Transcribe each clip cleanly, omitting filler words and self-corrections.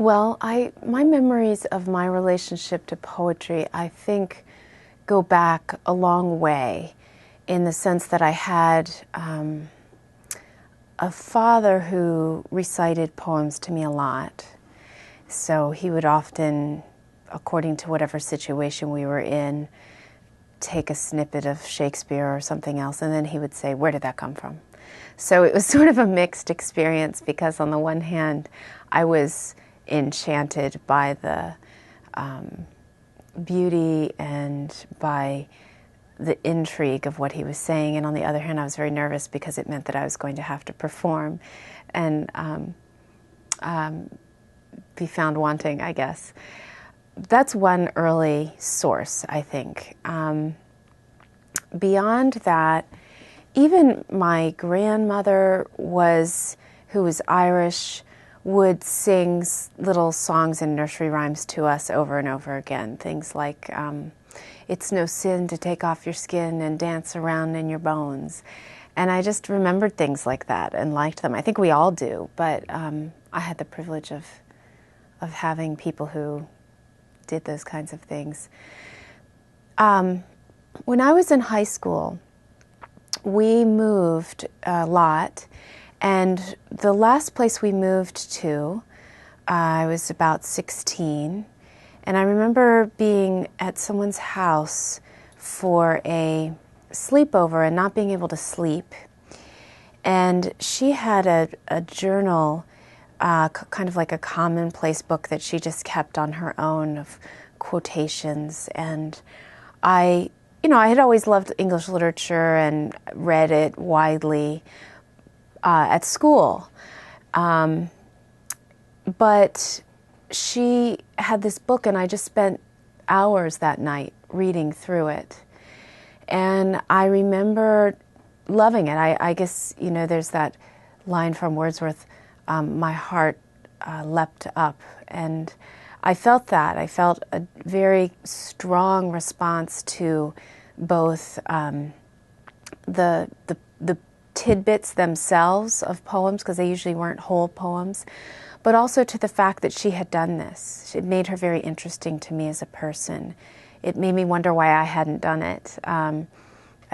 Well, my memories of my relationship to poetry, I think, go back a long way in the sense that I had a father who recited poems to me a lot. So he would often, according to whatever situation we were in, take a snippet of Shakespeare or something else, and then he would say, "Where did that come from?" So it was sort of a mixed experience because on the one hand, I was enchanted by the beauty and by the intrigue of what he was saying, and on the other hand, I was very nervous because it meant that I was going to have to perform and be found wanting, I guess. That's one early source, I think. Beyond that, even my grandmother who was Irish, would sing little songs and nursery rhymes to us over and over again. Things like, "It's no sin to take off your skin and dance around in your bones." And I just remembered things like that and liked them. I think we all do, but I had the privilege of having people who did those kinds of things. When I was in high school, we moved a lot, and the last place we moved to, I was about 16, and I remember being at someone's house for a sleepover and not being able to sleep. And she had a journal, kind of like a commonplace book that she just kept on her own of quotations. And I had always loved English literature and read it widely at school. But she had this book, and I just spent hours that night reading through it. And I remember loving it. I guess, there's that line from Wordsworth, my heart leapt up. And I felt that. I felt a very strong response to both the tidbits themselves of poems, because they usually weren't whole poems, but also to the fact that she had done this. It made her very interesting to me as a person. It made me wonder why I hadn't done it. I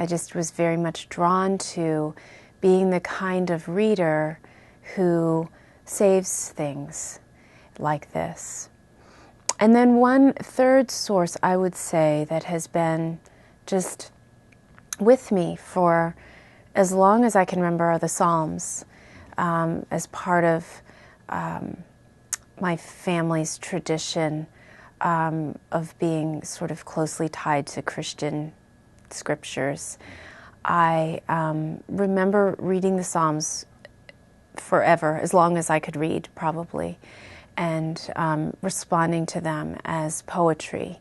just was very much drawn to being the kind of reader who saves things like this. And then one third source, I would say, that has been just with me for as long as I can remember are the Psalms, as part of my family's tradition of being sort of closely tied to Christian scriptures. I remember reading the Psalms forever, as long as I could read, probably, and responding to them as poetry.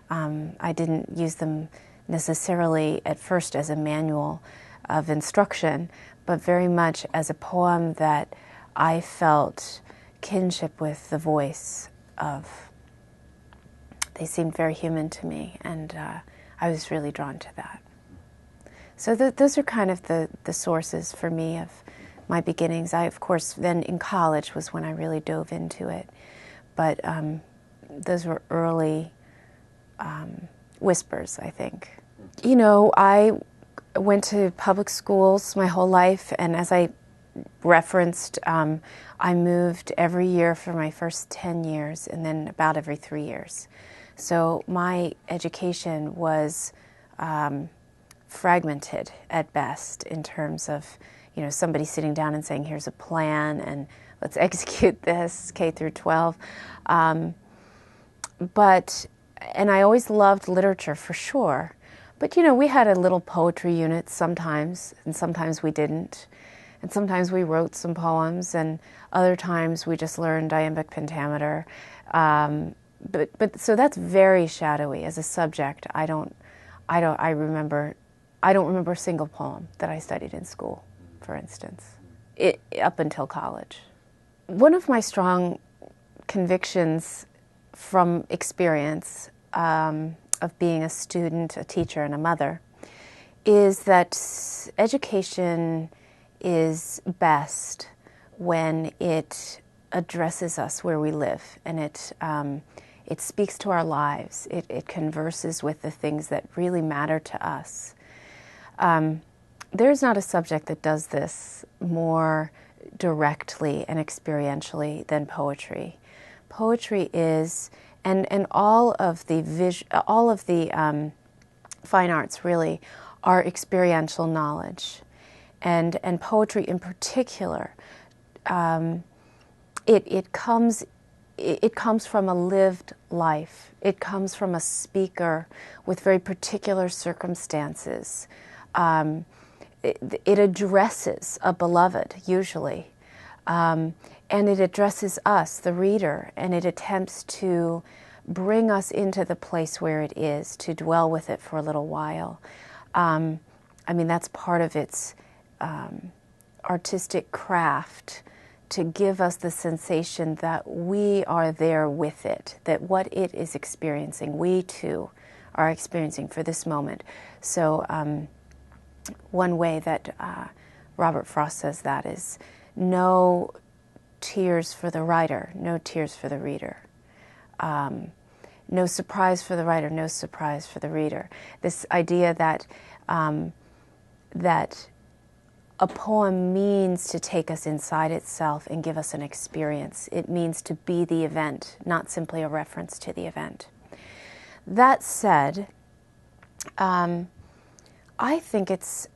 I didn't use them necessarily at first as a manual of instruction, but very much as a poem that I felt kinship with the voice of. They seemed very human to me, and I was really drawn to that. So those are kind of the sources for me of my beginnings. I, of course, then in college was when I really dove into it. But those were early whispers, I think. I went to public schools my whole life, and as I referenced, I moved every year for my first 10 years, and then about every 3 years. So my education was fragmented at best in terms of, somebody sitting down and saying, here's a plan, and let's execute this, K through 12. And I always loved literature for sure. But, we had a little poetry unit sometimes, and sometimes we didn't. And sometimes we wrote some poems, and other times we just learned iambic pentameter. But so that's very shadowy as a subject. I don't remember a single poem that I studied in school, for instance, up until college. One of my strong convictions from experience of being a student, a teacher, and a mother is that education is best when it addresses us where we live, and it speaks to our lives. It converses with the things that really matter to us. There's not a subject that does this more directly and experientially than poetry. Poetry is, and all of the fine arts really are experiential knowledge, and poetry in particular. It comes from a lived life. It comes from a speaker with very particular circumstances. It addresses a beloved, usually, and it addresses us, the reader, and it attempts to bring us into the place where it is, to dwell with it for a little while. I mean, that's part of its artistic craft, to give us the sensation that we are there with it, that what it is experiencing, we too are experiencing for this moment. So one way that Robert Frost says that is, no tears for the writer, no tears for the reader. No surprise for the writer, no surprise for the reader. This idea that that a poem means to take us inside itself and give us an experience. It means to be the event, not simply a reference to the event. That said, I think it's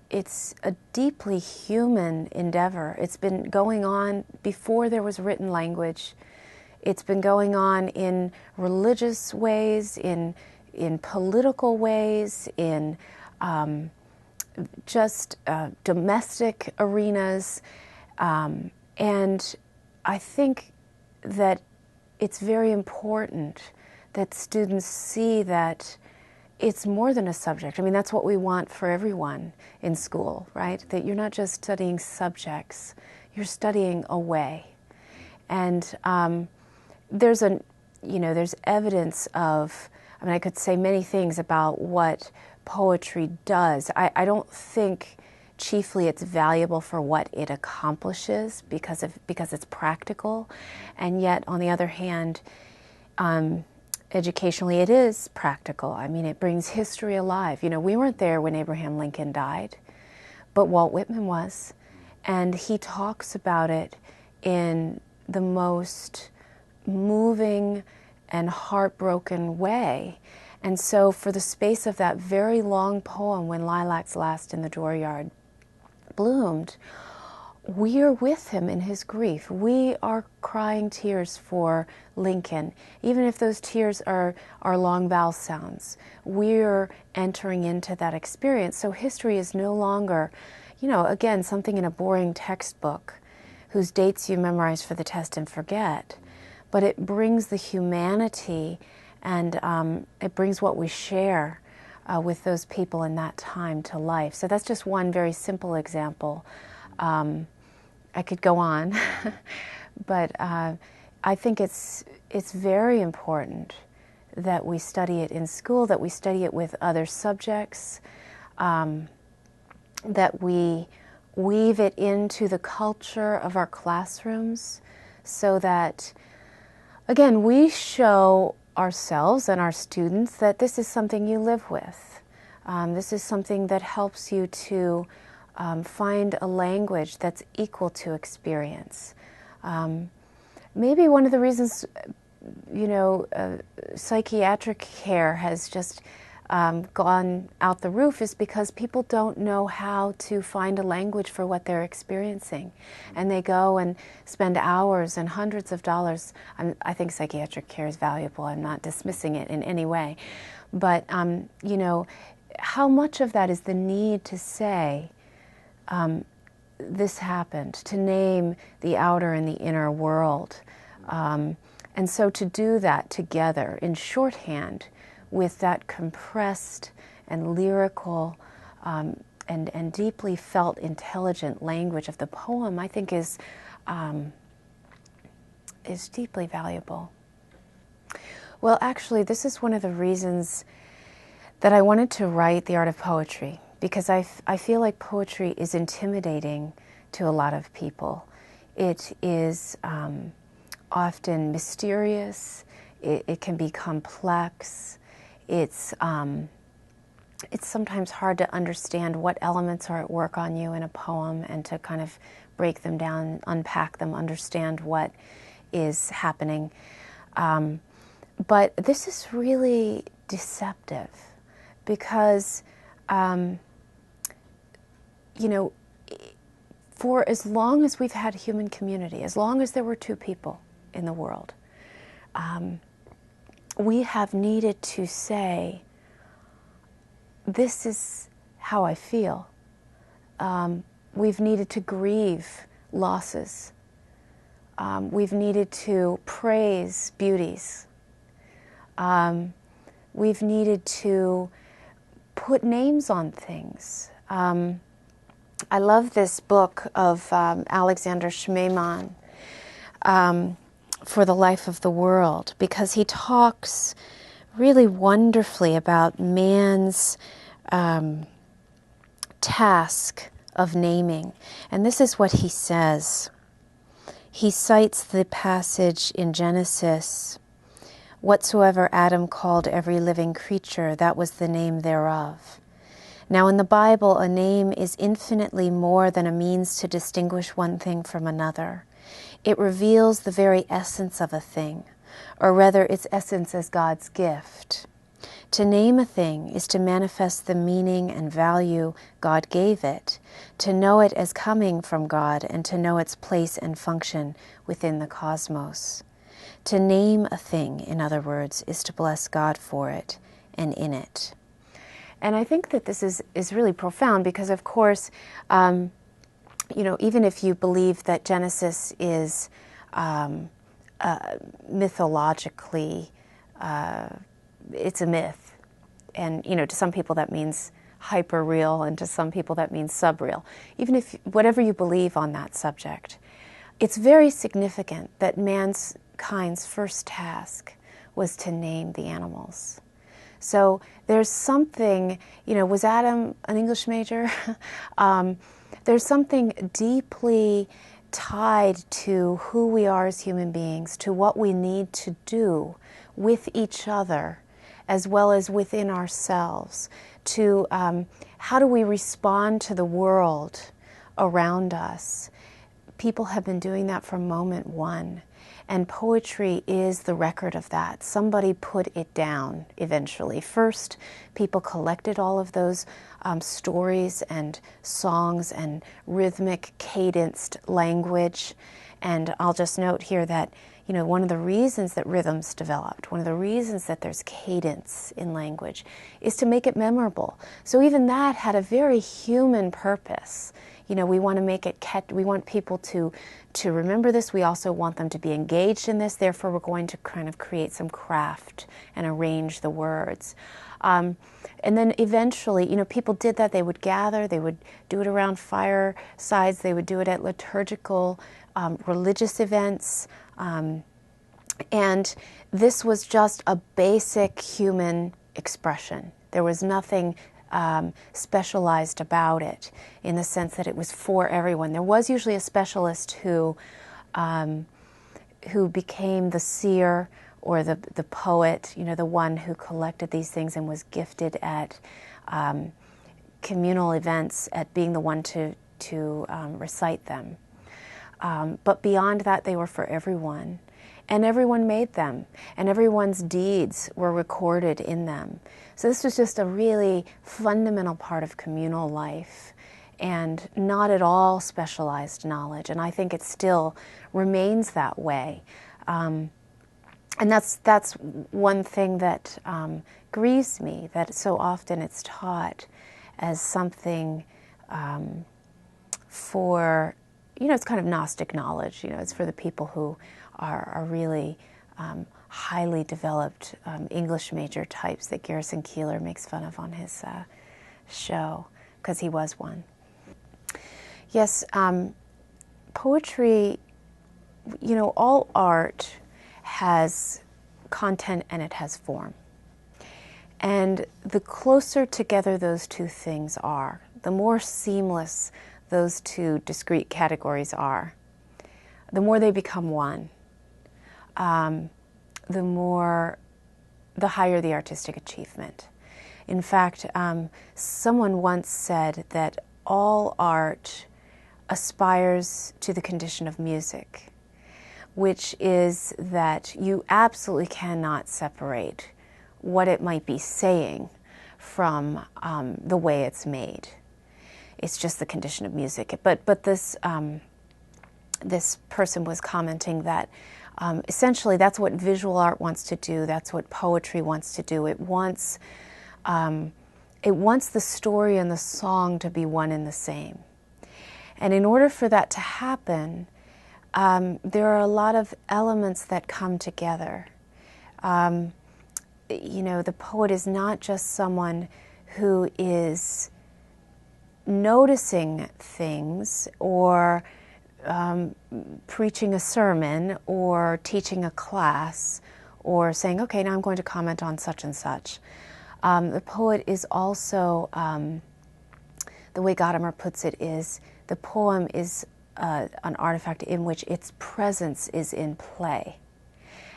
a deeply human endeavor. It's been going on before there was written language. It's been going on in religious ways, in political ways, in just domestic arenas. And I think that it's very important that students see that it's more than a subject. I mean, that's what we want for everyone in school, right? That you're not just studying subjects, you're studying a way. And there's evidence of, I mean, I could say many things about what poetry does. I don't think chiefly it's valuable for what it accomplishes because it's practical, and yet on the other hand, educationally it is practical. I mean, it brings history alive. You know, we weren't there when Abraham Lincoln died, but Walt Whitman was, and he talks about it in the most moving and heartbroken way. And so for the space of that very long poem, When Lilacs Last in the Dooryard Bloomed, we are with him in his grief. We are crying tears for Lincoln. Even if those tears are long vowel sounds, we're entering into that experience. So history is no longer, you know, again, something in a boring textbook whose dates you memorize for the test and forget. But it brings the humanity, and it brings what we share with those people in that time to life. So that's just one very simple example. I could go on, but I think it's very important that we study it in school, that we study it with other subjects, that we weave it into the culture of our classrooms, so that, again, we show ourselves and our students that this is something you live with. This is something that helps you to find a language that's equal to experience. Maybe one of the reasons, you know, psychiatric care has just gone out the roof is because people don't know how to find a language for what they're experiencing. And they go and spend hours and hundreds of dollars. I think psychiatric care is valuable. I'm not dismissing it in any way. But, you know, how much of that is the need to say, this happened, to name the outer and the inner world. And so to do that together in shorthand with that compressed and lyrical and deeply felt intelligent language of the poem, I think is deeply valuable. Well, actually, this is one of the reasons that I wanted to write The Art of Poetry, because I feel like poetry is intimidating to a lot of people. It is often mysterious. It can be complex. It's sometimes hard to understand what elements are at work on you in a poem and to kind of break them down, unpack them, understand what is happening. But this is really deceptive because, for as long as we've had human community, as long as there were two people in the world, we have needed to say, this is how I feel. We've needed to grieve losses. We've needed to praise beauties. We've needed to put names on things. I love this book of Alexander Schmemann, For the Life of the World, because he talks really wonderfully about man's task of naming. And this is what he says. He cites the passage in Genesis, "Whatsoever Adam called every living creature, that was the name thereof." Now in the Bible, a name is infinitely more than a means to distinguish one thing from another. It reveals the very essence of a thing, or rather its essence as God's gift. To name a thing is to manifest the meaning and value God gave it, to know it as coming from God, and to know its place and function within the cosmos. To name a thing, in other words, is to bless God for it and in it. And I think that this is really profound because, of course, even if you believe that Genesis is mythologically, it's a myth. And, to some people that means hyper-real, and to some people that means sub-real. Even if, whatever you believe on that subject, it's very significant that mankind's first task was to name the animals. So there's something, was Adam an English major? There's something deeply tied to who we are as human beings, to what we need to do with each other, as well as within ourselves, to how do we respond to the world around us. People have been doing that from moment one. And poetry is the record of that. Somebody put it down eventually. First, people collected all of those stories and songs and rhythmic, cadenced language. And I'll just note here that, one of the reasons that rhythms developed, one of the reasons that there's cadence in language, is to make it memorable. So even that had a very human purpose. We want to make it we want people to remember this. We also want them to be engaged in this. Therefore, we're going to kind of create some craft and arrange the words. And then eventually, people did that. They would gather. They would do it around firesides. They would do it at liturgical, religious events. And this was just a basic human expression. There was nothing specialized about it in the sense that it was for everyone. There was usually a specialist who became the seer or the poet, the one who collected these things and was gifted at communal events at being the one to recite them. But beyond that, they were for everyone. And everyone made them, and everyone's deeds were recorded in them. So this was just a really fundamental part of communal life, and not at all specialized knowledge. And I think it still remains that way. And that's one thing that grieves me, that so often it's taught as something for, it's kind of Gnostic knowledge. It's for the people who are really highly developed English major types that Garrison Keillor makes fun of on his show, because he was one. Yes, poetry, all art has content and it has form. And the closer together those two things are, the more seamless those two discrete categories are, the more they become one. the higher the artistic achievement. In fact, someone once said that all art aspires to the condition of music, which is that you absolutely cannot separate what it might be saying from the way it's made. It's just the condition of music. But this person was commenting that essentially that's what visual art wants to do. That's what poetry wants to do. It wants the story and the song to be one and the same. And in order for that to happen, there are a lot of elements that come together. The poet is not just someone who is noticing things or preaching a sermon or teaching a class or saying, okay, now I'm going to comment on such and such. The poet is also, the way Gadamer puts it is, the poem is an artifact in which its presence is in play.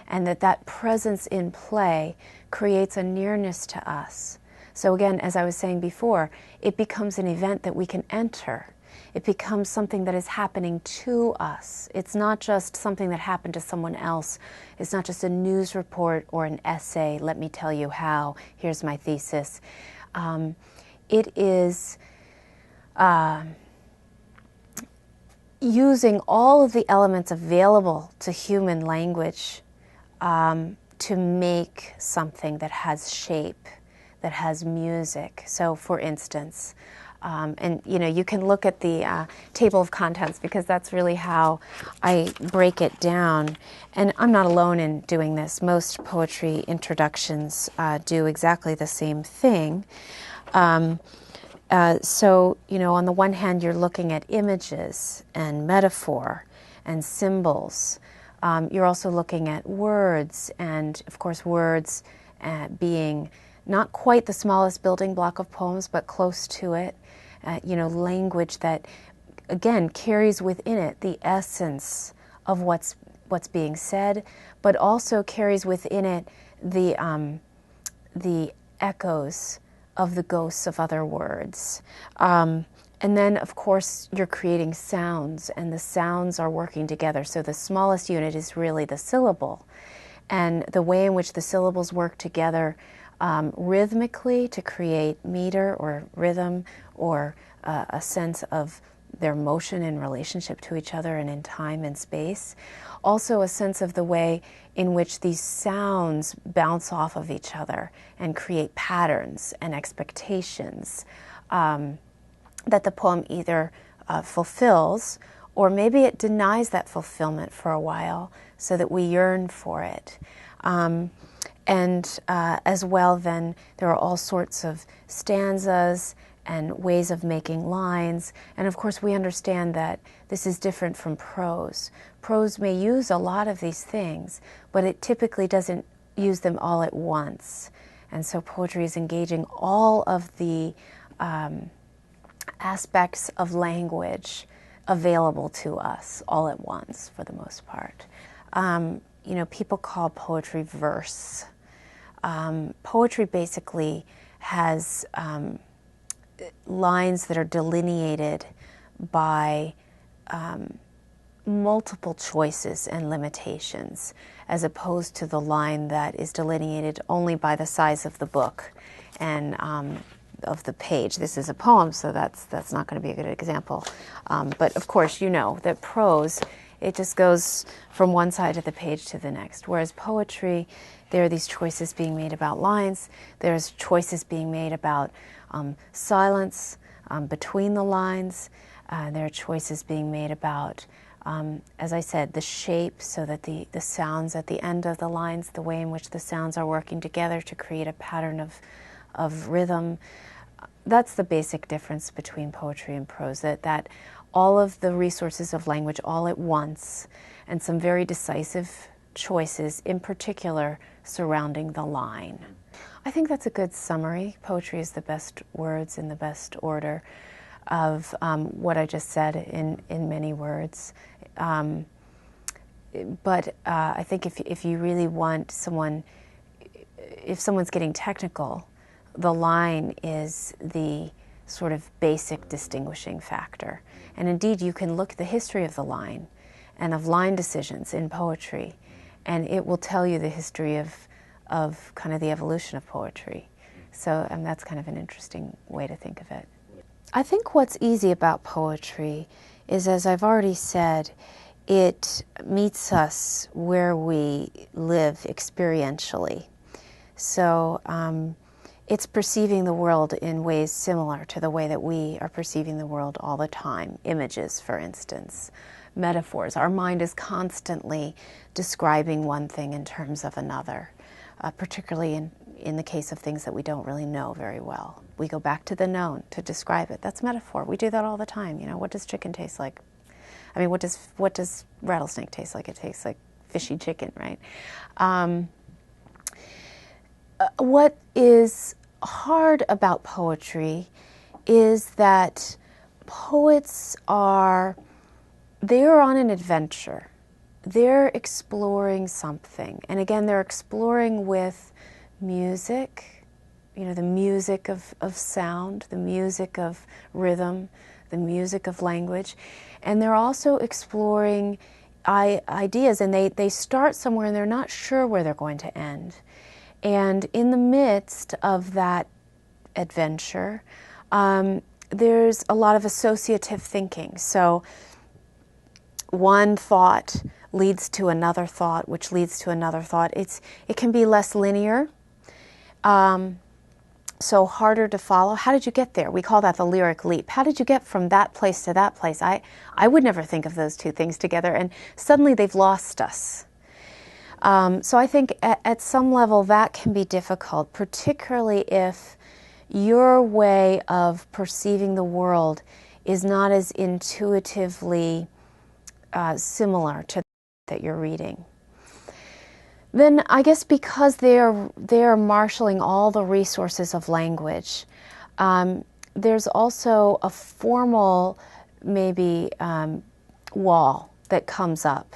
And that presence in play creates a nearness to us. So again, as I was saying before, it becomes an event that we can enter. It becomes something that is happening to us. It's not just something that happened to someone else. It's not just a news report or an essay, let me tell you how, here's my thesis. It is using all of the elements available to human language to make something that has shape, that has music. So for instance, and you can look at the table of contents because that's really how I break it down. And I'm not alone in doing this. Most poetry introductions do exactly the same thing. So, on the one hand, you're looking at images and metaphor and symbols. You're also looking at words, and of course words being not quite the smallest building block of poems, but close to it. Language that, again, carries within it the essence of what's being said, but also carries within it the echoes of the ghosts of other words. And then, of course, you're creating sounds, and the sounds are working together. So the smallest unit is really the syllable. And the way in which the syllables work together rhythmically to create meter or rhythm or a sense of their motion in relationship to each other and in time and space. Also a sense of the way in which these sounds bounce off of each other and create patterns and expectations that the poem either fulfills or maybe it denies that fulfillment for a while so that we yearn for it. And as well, then, there are all sorts of stanzas and ways of making lines. And of course, we understand that this is different from prose. Prose may use a lot of these things, but it typically doesn't use them all at once. And so poetry is engaging all of the aspects of language available to us all at once, for the most part. People call poetry verse. Poetry basically has lines that are delineated by multiple choices and limitations, as opposed to the line that is delineated only by the size of the book and of the page. This is a poem, so that's not going to be a good example. But of course, you know that prose, it just goes from one side of the page to the next. Whereas poetry, there are these choices being made about lines. There's choices being made about silence between the lines. There are choices being made about, as I said, the shape, so that the sounds at the end of the lines, the way in which the sounds are working together to create a pattern of rhythm. That's the basic difference between poetry and prose, that all of the resources of language all at once, and some very decisive choices, in particular, surrounding the line. I think that's a good summary. Poetry is the best words in the best order of what I just said in many words. but I think if you really want someone, if someone's getting technical, the line is the sort of basic distinguishing factor. And indeed, you can look at the history of the line and of line decisions in poetry, and it will tell you the history of kind of the evolution of poetry. So that's kind of an interesting way to think of it. I think what's easy about poetry is, as I've already said, it meets us where we live experientially. So it's perceiving the world in ways similar to the way that we are perceiving the world all the time. Images, for instance, metaphors. Our mind is constantly describing one thing in terms of another, particularly in the case of things that we don't really know very well. We go back to the known to describe it. That's metaphor. We do that all the time. You know, what does chicken taste like? I mean, what does rattlesnake taste like? It tastes like fishy chicken, right? What is hard about poetry is that poets they're on an adventure. They're exploring something. And again, they're exploring with music, you know, the music of sound, the music of rhythm, the music of language. And they're also exploring ideas, and they start somewhere and they're not sure where they're going to end. And in the midst of that adventure, there's a lot of associative thinking. So one thought leads to another thought, which leads to another thought. It can be less linear, so harder to follow. How did you get there? We call that the lyric leap. How did you get from that place to that place? I would never think of those two things together, and suddenly they've lost us. So I think at some level that can be difficult, particularly if your way of perceiving the world is not as intuitively similar to that you're reading. Then I guess because they're marshaling all the resources of language, there's also a formal maybe wall that comes up.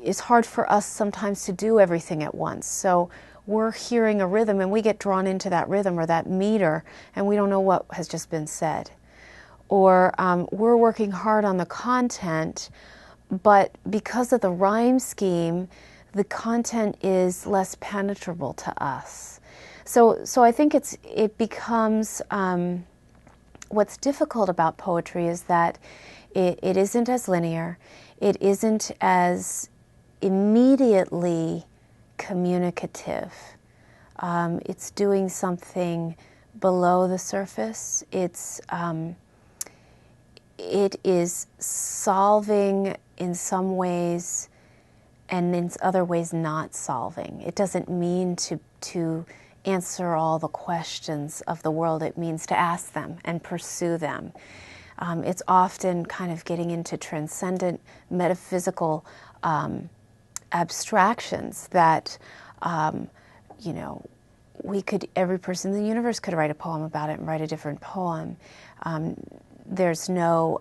It's hard for us sometimes to do everything at once. So we're hearing a rhythm and we get drawn into that rhythm or that meter and we don't know what has just been said. Or we're working hard on the content, but because of the rhyme scheme, the content is less penetrable to us. So I think it becomes, what's difficult about poetry is that it isn't as linear, it isn't as immediately communicative. It's doing something below the surface. It is solving in some ways and in other ways not solving. It doesn't mean to answer all the questions of the world. It means to ask them and pursue them. It's often kind of getting into transcendent metaphysical abstractions that, you know, every person in the universe could write a poem about it and write a different poem. There's no,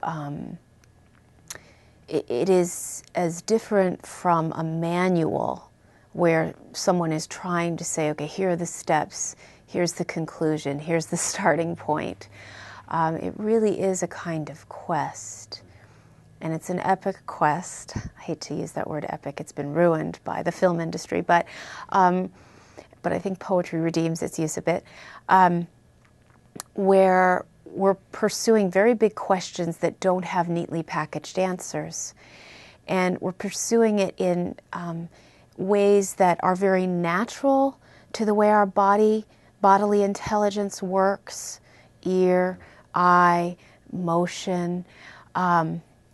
it is as different from a manual where someone is trying to say, okay, here are the steps, here's the conclusion, here's the starting point. It really is a kind of quest. And it's an epic quest. I hate to use that word epic, it's been ruined by the film industry, but I think poetry redeems its use a bit, where we're pursuing very big questions that don't have neatly packaged answers. And we're pursuing it in ways that are very natural to the way our bodily intelligence works, ear, eye, motion,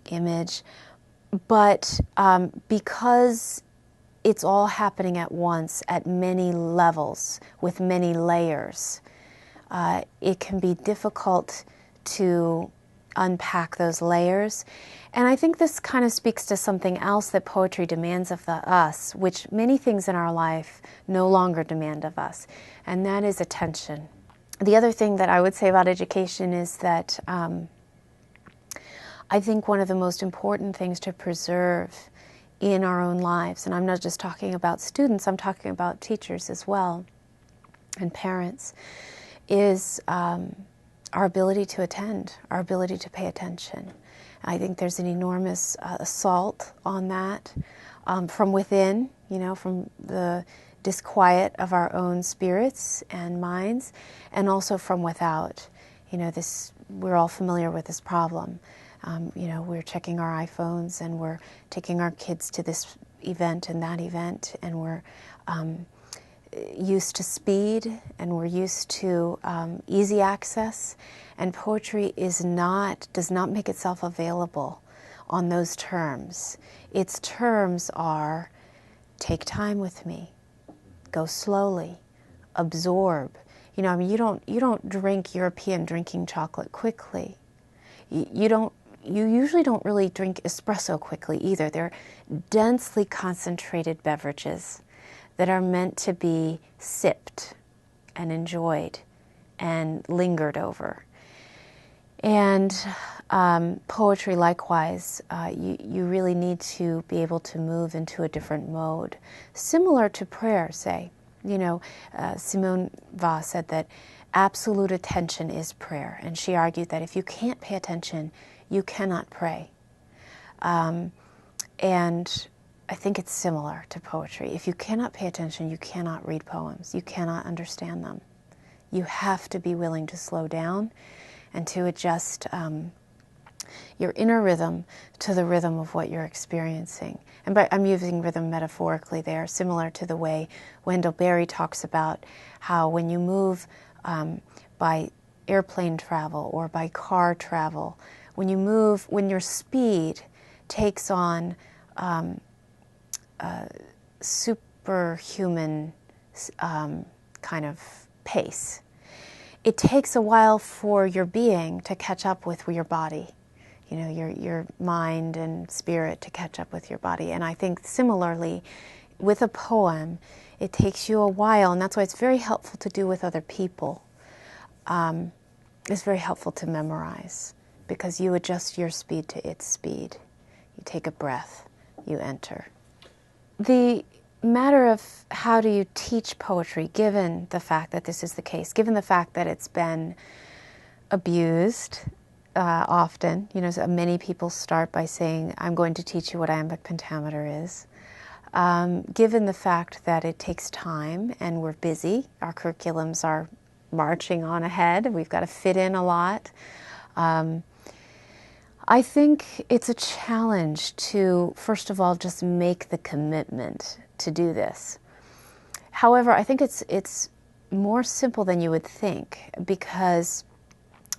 image. But because it's all happening at once at many levels with many layers, it can be difficult to unpack those layers. And I think this kind of speaks to something else that poetry demands of us, which many things in our life no longer demand of us, and that is attention. The other thing that I would say about education is that I think one of the most important things to preserve in our own lives, and I'm not just talking about students, I'm talking about teachers as well, and parents, is our ability to attend, our ability to pay attention. I think there's an enormous assault on that from within, from the disquiet of our own spirits and minds, and also from without. We're all familiar with this problem. We're checking our iPhones and we're taking our kids to this event and that event, and we're used to speed, and we're used to easy access, and poetry does not make itself available on those terms. Its terms are: take time with me, go slowly, absorb. You don't drink European drinking chocolate quickly. You usually don't really drink espresso quickly either. They're densely concentrated beverages that are meant to be sipped and enjoyed and lingered over. And poetry, likewise, you really need to be able to move into a different mode, similar to prayer, say. Simone Weil said that absolute attention is prayer, and she argued that if you can't pay attention, you cannot pray. And I think it's similar to poetry. If you cannot pay attention, you cannot read poems. You cannot understand them. You have to be willing to slow down and to adjust your inner rhythm to the rhythm of what you're experiencing. And I'm using rhythm metaphorically there, similar to the way Wendell Berry talks about how when you move by airplane travel or by car travel, when your speed takes on superhuman kind of pace, it takes a while for your being to catch up with your body, your mind and spirit to catch up with your body. And I think similarly with a poem, it takes you a while, and that's why it's very helpful to do with other people. It's very helpful to memorize, because you adjust your speed to its speed. You take a breath, you enter. The matter of how do you teach poetry, given the fact that this is the case, given the fact that it's been abused often, so many people start by saying, I'm going to teach you what iambic pentameter is. Given the fact that it takes time and we're busy, our curriculums are marching on ahead, we've got to fit in a lot. I think it's a challenge to, first of all, just make the commitment to do this. However, I think it's more simple than you would think, because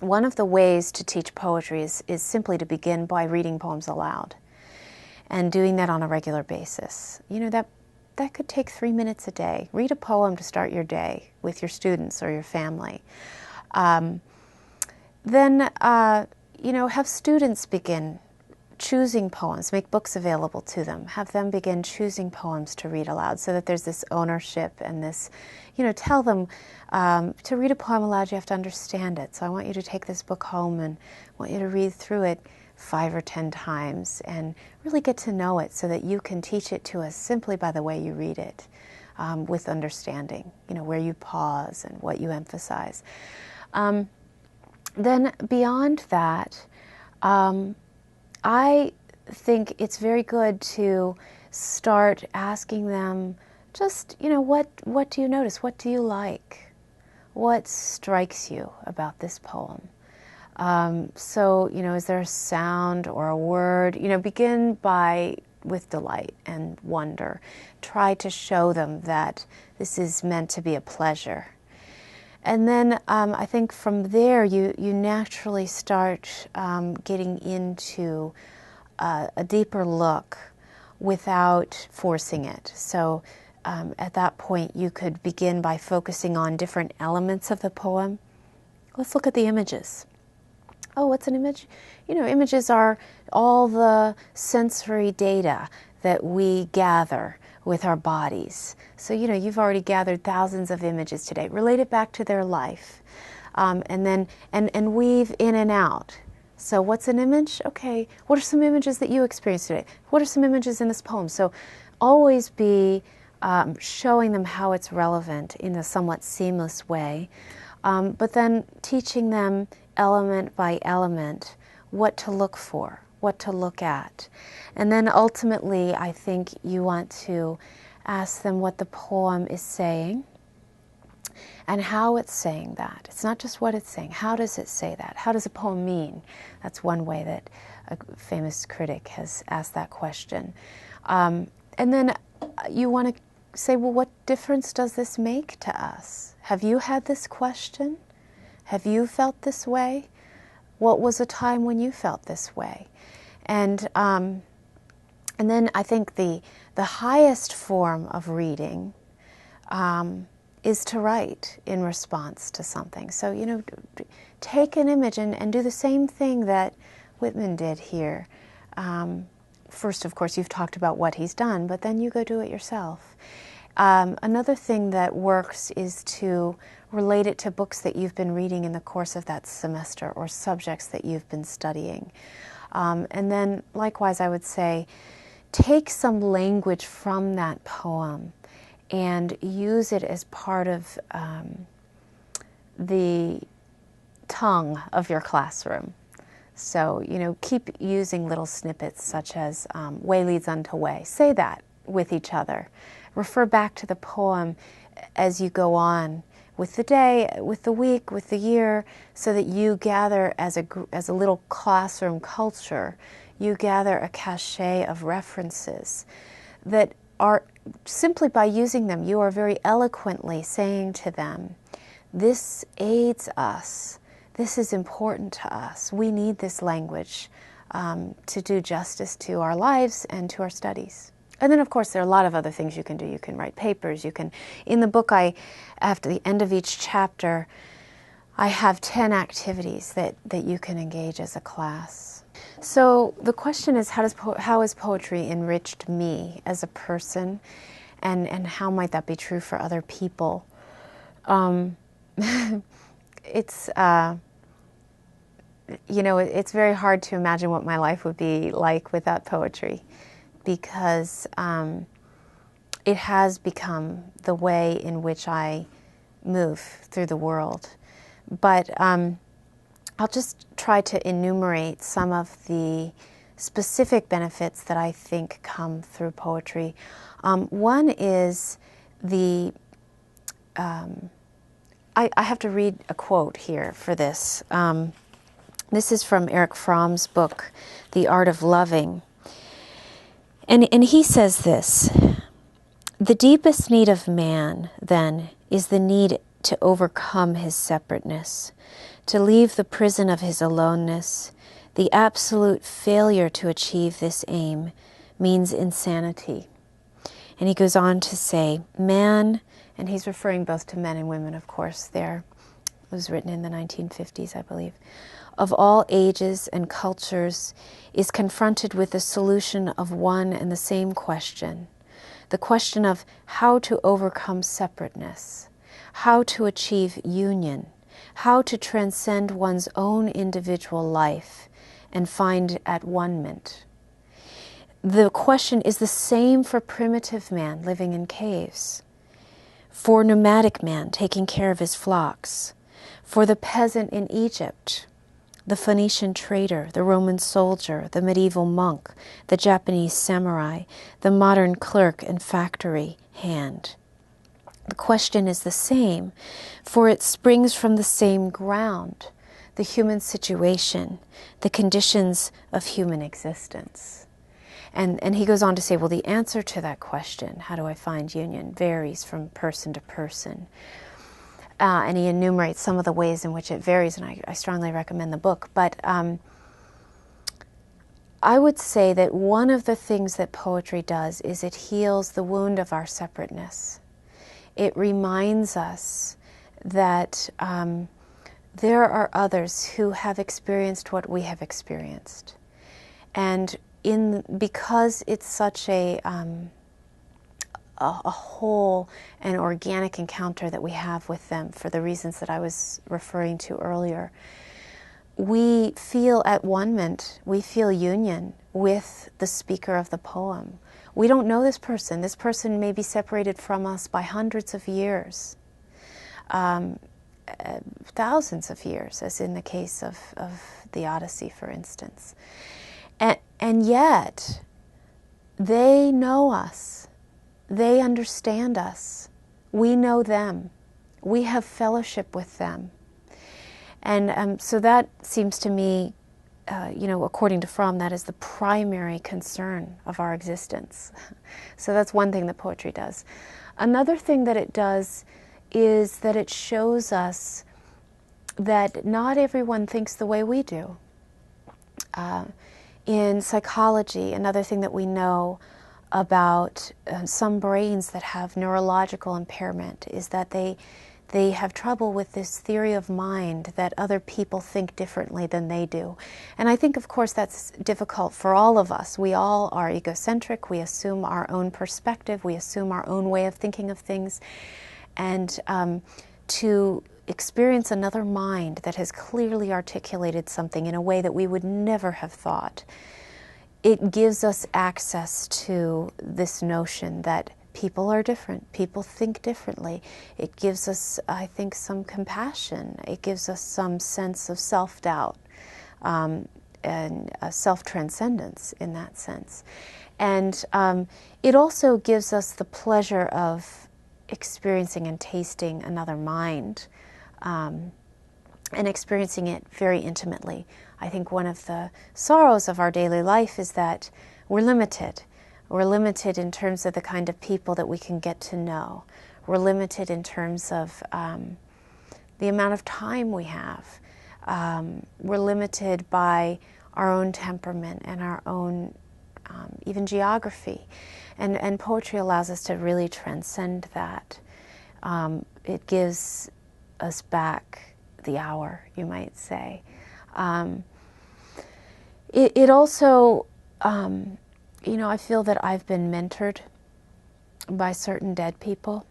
one of the ways to teach poetry is simply to begin by reading poems aloud and doing that on a regular basis. That could take 3 minutes a day. Read a poem to start your day with your students or your family. Then have students begin choosing poems, make books available to them, have them begin choosing poems to read aloud, so that there's this ownership and this, tell them to read a poem aloud, you have to understand it. So I want you to take this book home and I want you to read through it 5 or 10 times and really get to know it, so that you can teach it to us simply by the way you read it, with understanding, where you pause and what you emphasize. Then beyond that, I think it's very good to start asking them, just, what do you notice? What do you like? What strikes you about this poem? So, is there a sound or a word? Begin with delight and wonder. Try to show them that this is meant to be a pleasure. And then I think from there you naturally start getting into a deeper look without forcing it. So at that point you could begin by focusing on different elements of the poem. Let's look at the images. Oh, what's an image? Images are all the sensory data that we gather with our bodies. So, you've already gathered thousands of images today. Relate it back to their life. And then weave in and out. So what's an image? Okay, what are some images that you experienced today? What are some images in this poem? So always be showing them how it's relevant in a somewhat seamless way, but then teaching them element by element what to look for, what to look at. And then ultimately, I think you want to ask them what the poem is saying and how it's saying that. It's not just what it's saying. How does it say that? How does a poem mean? That's one way that a famous critic has asked that question. And then you want to say, well, what difference does this make to us? Have you had this question? Have you felt this way? What was a time when you felt this way? And then I think the highest form of reading is to write in response to something. So, take an image and do the same thing that Whitman did here. First, of course, you've talked about what he's done, but then you go do it yourself. Another thing that works is to relate it to books that you've been reading in the course of that semester or subjects that you've been studying. And then, likewise, I would say, take some language from that poem and use it as part of the tongue of your classroom. So, keep using little snippets such as way leads unto way. Say that with each other. Refer back to the poem as you go on with the day, with the week, with the year, so that you gather as a little classroom culture, you gather a cachet of references that are, simply by using them, you are very eloquently saying to them, this aids us. This is important to us. We need this language to do justice to our lives and to our studies. And then, of course, there are a lot of other things you can do. You can write papers. In the book, after the end of each chapter, I have 10 activities that you can engage as a class. So the question is, how has poetry enriched me as a person, and how might that be true for other people? It's it's very hard to imagine what my life would be like without poetry, because it has become the way in which I move through the world. But I'll just try to enumerate some of the specific benefits that I think come through poetry. One is I have to read a quote here for this. This is from Erich Fromm's book, The Art of Loving. And he says this: the deepest need of man, then, is the need to overcome his separateness, to leave the prison of his aloneness. The absolute failure to achieve this aim means insanity. And he goes on to say, man, and he's referring both to men and women, of course, there. It was written in the 1950s, I believe. Of all ages and cultures, is confronted with the solution of one and the same question, the question of how to overcome separateness, how to achieve union, how to transcend one's own individual life and find at one-ment. The question is the same for primitive man living in caves, for nomadic man taking care of his flocks, for the peasant in Egypt, the Phoenician trader, the Roman soldier, the medieval monk, the Japanese samurai, the modern clerk and factory hand. The question is the same, for it springs from the same ground, the human situation, the conditions of human existence. And he goes on to say, well, the answer to that question, how do I find union, varies from person to person. And he enumerates some of the ways in which it varies, and I strongly recommend the book. But I would say that one of the things that poetry does is it heals the wound of our separateness. It reminds us that there are others who have experienced what we have experienced. And because it's such a whole and organic encounter that we have with them for the reasons that I was referring to earlier, we feel at one-ment, we feel union with the speaker of the poem. We don't know this person. This person may be separated from us by hundreds of years, thousands of years, as in the case of the Odyssey, for instance. And yet, they know us. They understand us. We know them. We have fellowship with them. And so that seems to me, according to Fromm, that is the primary concern of our existence. So that's one thing that poetry does. Another thing that it does is that it shows us that not everyone thinks the way we do. In psychology, another thing that we know about some brains that have neurological impairment is that they have trouble with this theory of mind that other people think differently than they do. And I think, of course, that's difficult for all of us. We all are egocentric. We assume our own perspective. We assume our own way of thinking of things. And to experience another mind that has clearly articulated something in a way that we would never have thought, it gives us access to this notion that people are different, people think differently. It gives us, I think, some compassion. It gives us some sense of self-doubt and self-transcendence in that sense. And it also gives us the pleasure of experiencing and tasting another mind, and experiencing it very intimately. I think one of the sorrows of our daily life is that we're limited. We're limited in terms of the kind of people that we can get to know. We're limited in terms of the amount of time we have. We're limited by our own temperament and our own even geography. And poetry allows us to really transcend that. It gives us back the hour, you might say. It also, I feel that I've been mentored by certain dead people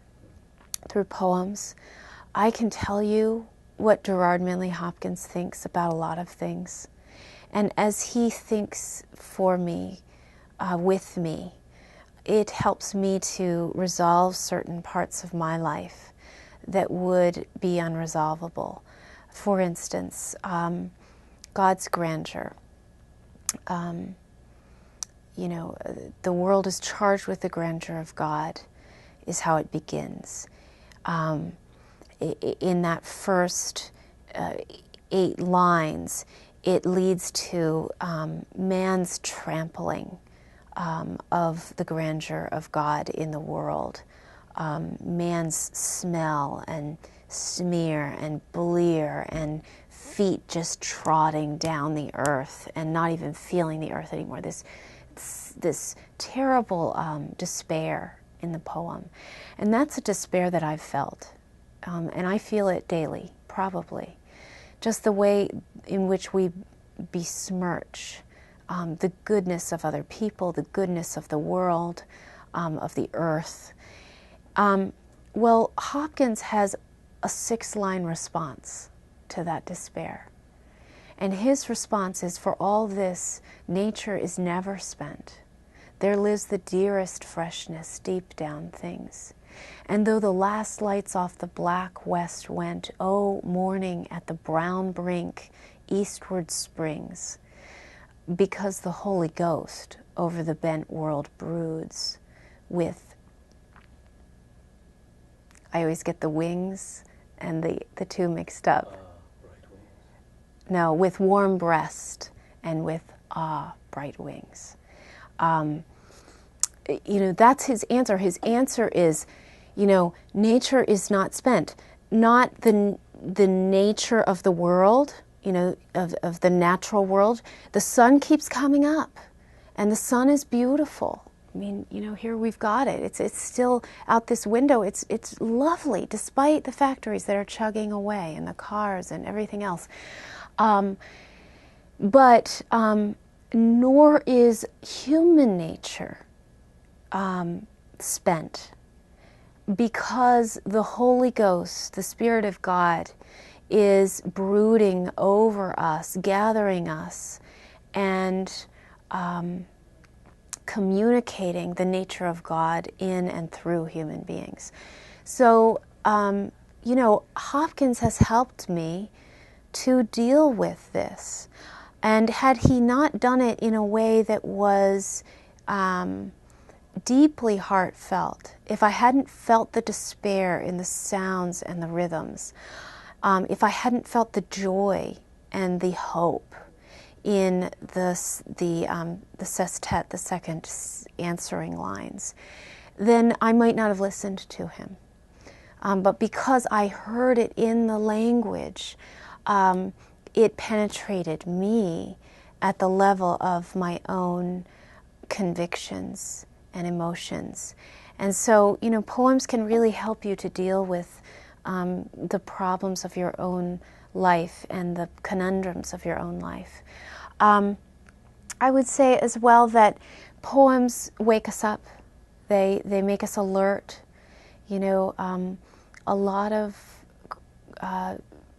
through poems. I can tell you what Gerard Manley Hopkins thinks about a lot of things. And as he thinks for me, with me, it helps me to resolve certain parts of my life that would be unresolvable. For instance, God's grandeur. The world is charged with the grandeur of God, is how it begins. In that first 8 lines, it leads to man's trampling of the grandeur of God in the world. Man's smell and smear and blear and feet just trotting down the earth and not even feeling the earth anymore. This terrible despair in the poem. And that's a despair that I've felt. And I feel it daily, probably. Just the way in which we besmirch the goodness of other people, the goodness of the world, of the earth. Well, Hopkins has a 6-line response to that despair. And his response is, for all this, nature is never spent. There lives the dearest freshness deep down things. And though the last lights off the black west went, oh, morning at the brown brink eastward springs, because the Holy Ghost over the bent world broods with, I always get the wings and the two mixed up. Bright wings. No, with warm breast and with bright wings. That's his answer. His answer is, nature is not spent. Not the nature of the world, of the natural world. The sun keeps coming up, and the sun is beautiful. I mean, here we've got it. It's still out this window. It's lovely, despite the factories that are chugging away and the cars and everything else. But nor is human nature spent, because the Holy Ghost, the Spirit of God, is brooding over us, gathering us, and communicating the nature of God in and through human beings. So, you know, Hopkins has helped me to deal with this. And had he not done it in a way that was deeply heartfelt, if I hadn't felt the despair in the sounds and the rhythms, if I hadn't felt the joy and the hope in the sestet, the second answering lines, then I might not have listened to him. But because I heard it in the language, it penetrated me at the level of my own convictions and emotions. And so, you know, poems can really help you to deal with the problems of your own life and the conundrums of your own life. I would say as well that poems wake us up. They make us alert. You know, a lot of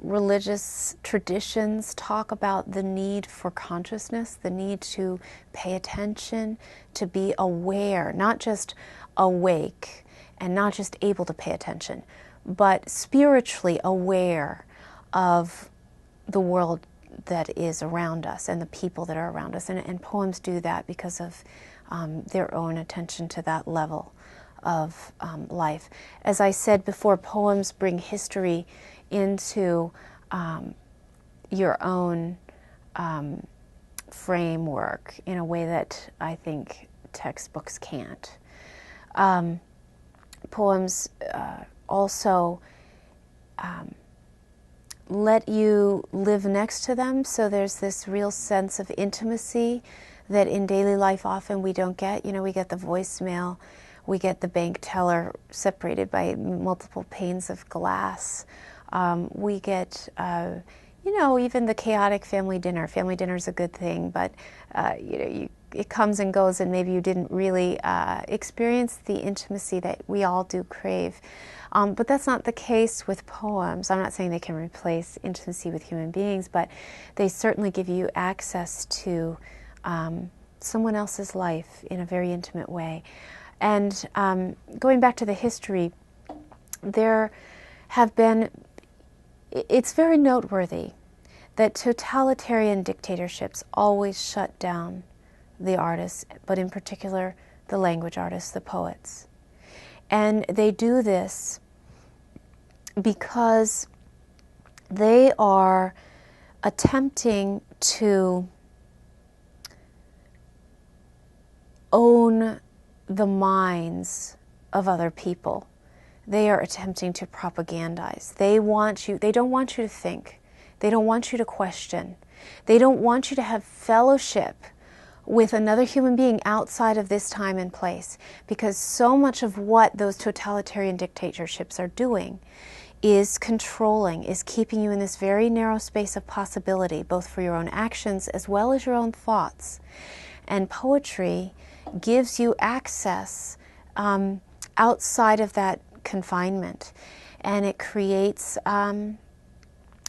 religious traditions talk about the need for consciousness, the need to pay attention, to be aware, not just awake and not just able to pay attention, but spiritually aware of the world that is around us and the people that are around us. And poems do that because of their own attention to that level of life. As I said before, poems bring history into your own framework in a way that I think textbooks can't. Poems also let you live next to them, so there's this real sense of intimacy that in daily life often we don't get. You know, we get the voicemail, we get the bank teller separated by multiple panes of glass. We get, you know, even the chaotic family dinner. Family dinner is a good thing, but you know, it comes and goes, and maybe you didn't really experience the intimacy that we all do crave. But that's not the case with poems. I'm not saying they can replace intimacy with human beings, but they certainly give you access to someone else's life in a very intimate way. And going back to the history, there have been, it's very noteworthy that totalitarian dictatorships always shut down the artists, but in particular the language artists, the poets. And they do this because they are attempting to own the minds of other people. They are attempting to propagandize. They don't want you to think. They don't want you to question. They don't want you to have fellowship with another human being outside of this time and place, because so much of what those totalitarian dictatorships are doing is controlling, is keeping you in this very narrow space of possibility, both for your own actions as well as your own thoughts. And poetry gives you access outside of that confinement, and it creates,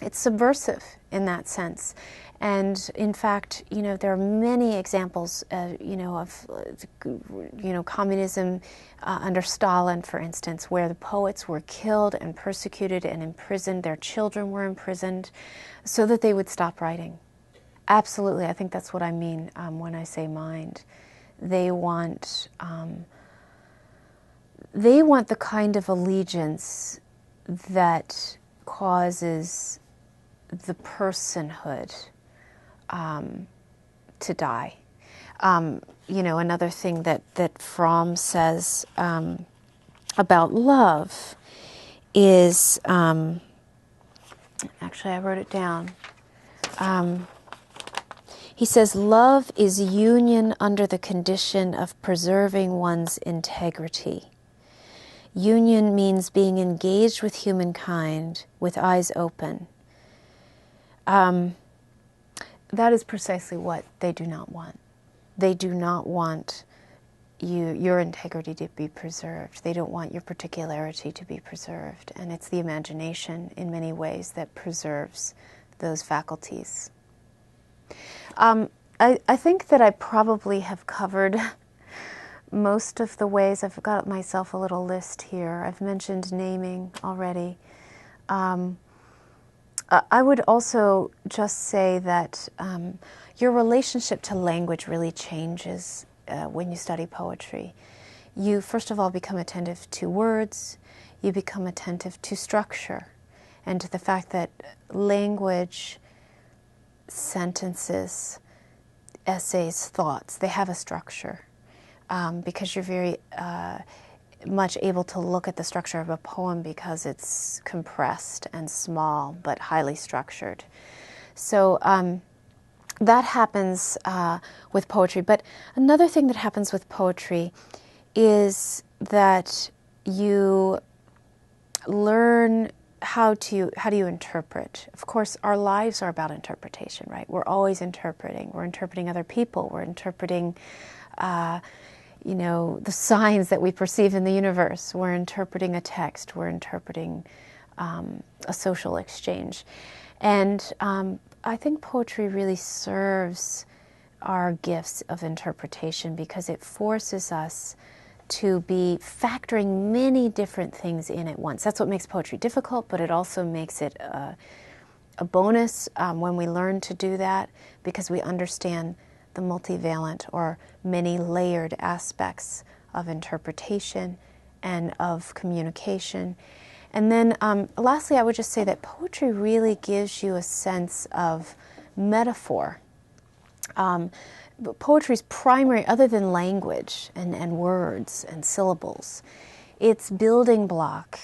it's subversive in that sense. And in fact, you know, there are many examples, you know, of, you know, communism under Stalin, for instance, where the poets were killed and persecuted and imprisoned. Their children were imprisoned so that they would stop writing. Absolutely, I think that's what I mean when I say mind. They want the kind of allegiance that causes the personhood to die. You know, another thing that Fromm says about love is, actually I wrote it down. He says, love is union under the condition of preserving one's integrity. Union means being engaged with humankind with eyes open. That is precisely what they do not want. They do not want your integrity to be preserved. They don't want your particularity to be preserved. And it's the imagination in many ways that preserves those faculties. I think that I probably have covered most of the ways. I've got myself a little list here. I've mentioned naming already. I would also just say that your relationship to language really changes when you study poetry. You, first of all, become attentive to words. You become attentive to structure and to the fact that language, sentences, essays, thoughts, they have a structure because you're very much able to look at the structure of a poem because it's compressed and small but highly structured. So that happens with poetry. But another thing that happens with poetry is that you learn how do you interpret. Of course, our lives are about interpretation, right? We're always interpreting. We're interpreting other people. We're interpreting the signs that we perceive in the universe. We're interpreting a text. We're interpreting a social exchange. And I think poetry really serves our gifts of interpretation because it forces us to be factoring many different things in at once. That's what makes poetry difficult, but it also makes it a bonus when we learn to do that because we understand the multivalent or many layered aspects of interpretation and of communication. And then lastly, I would just say that poetry really gives you a sense of metaphor. Poetry's primary, other than language and words and syllables, its building block,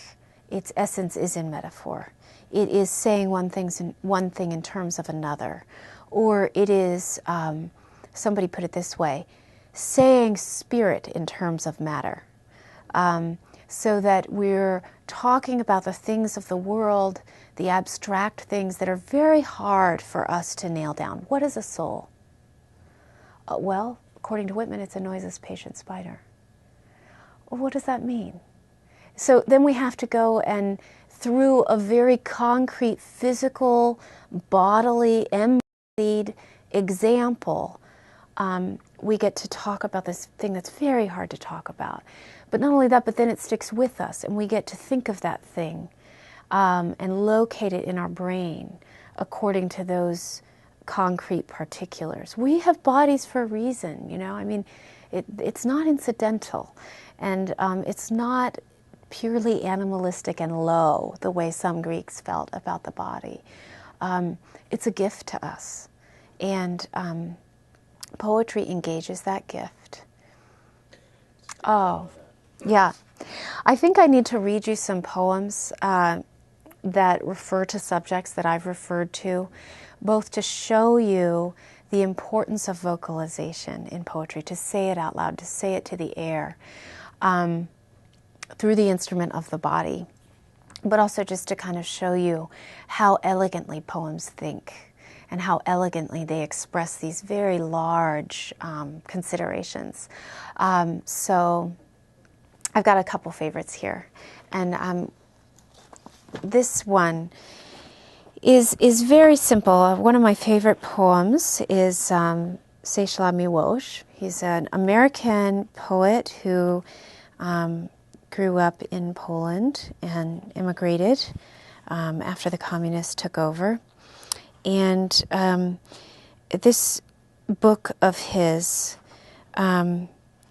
its essence is in metaphor. It is saying one thing in terms of another. Or it is, somebody put it this way, saying spirit in terms of matter. So that we're talking about the things of the world, the abstract things that are very hard for us to nail down. What is a soul? Well, according to Whitman, it's a noiseless, patient spider. Well, what does that mean? So then we have to go and through a very concrete, physical, bodily, embodied example, we get to talk about this thing that's very hard to talk about. But not only that, but then it sticks with us, and we get to think of that thing and locate it in our brain according to those concrete particulars. We have bodies for a reason, I mean, it's not incidental, and it's not purely animalistic and low, the way some Greeks felt about the body. It's a gift to us, and poetry engages that gift. Oh, yeah. I think I need to read you some poems that refer to subjects that I've referred to, both to show you the importance of vocalization in poetry, to say it out loud, to say it to the air, through the instrument of the body, but also just to kind of show you how elegantly poems think and how elegantly they express these very large considerations. So I've got a couple favorites here. And this one is very simple. One of my favorite poems is Czeslaw Miłosz. He's an American poet who grew up in Poland and immigrated after the communists took over. And this book of his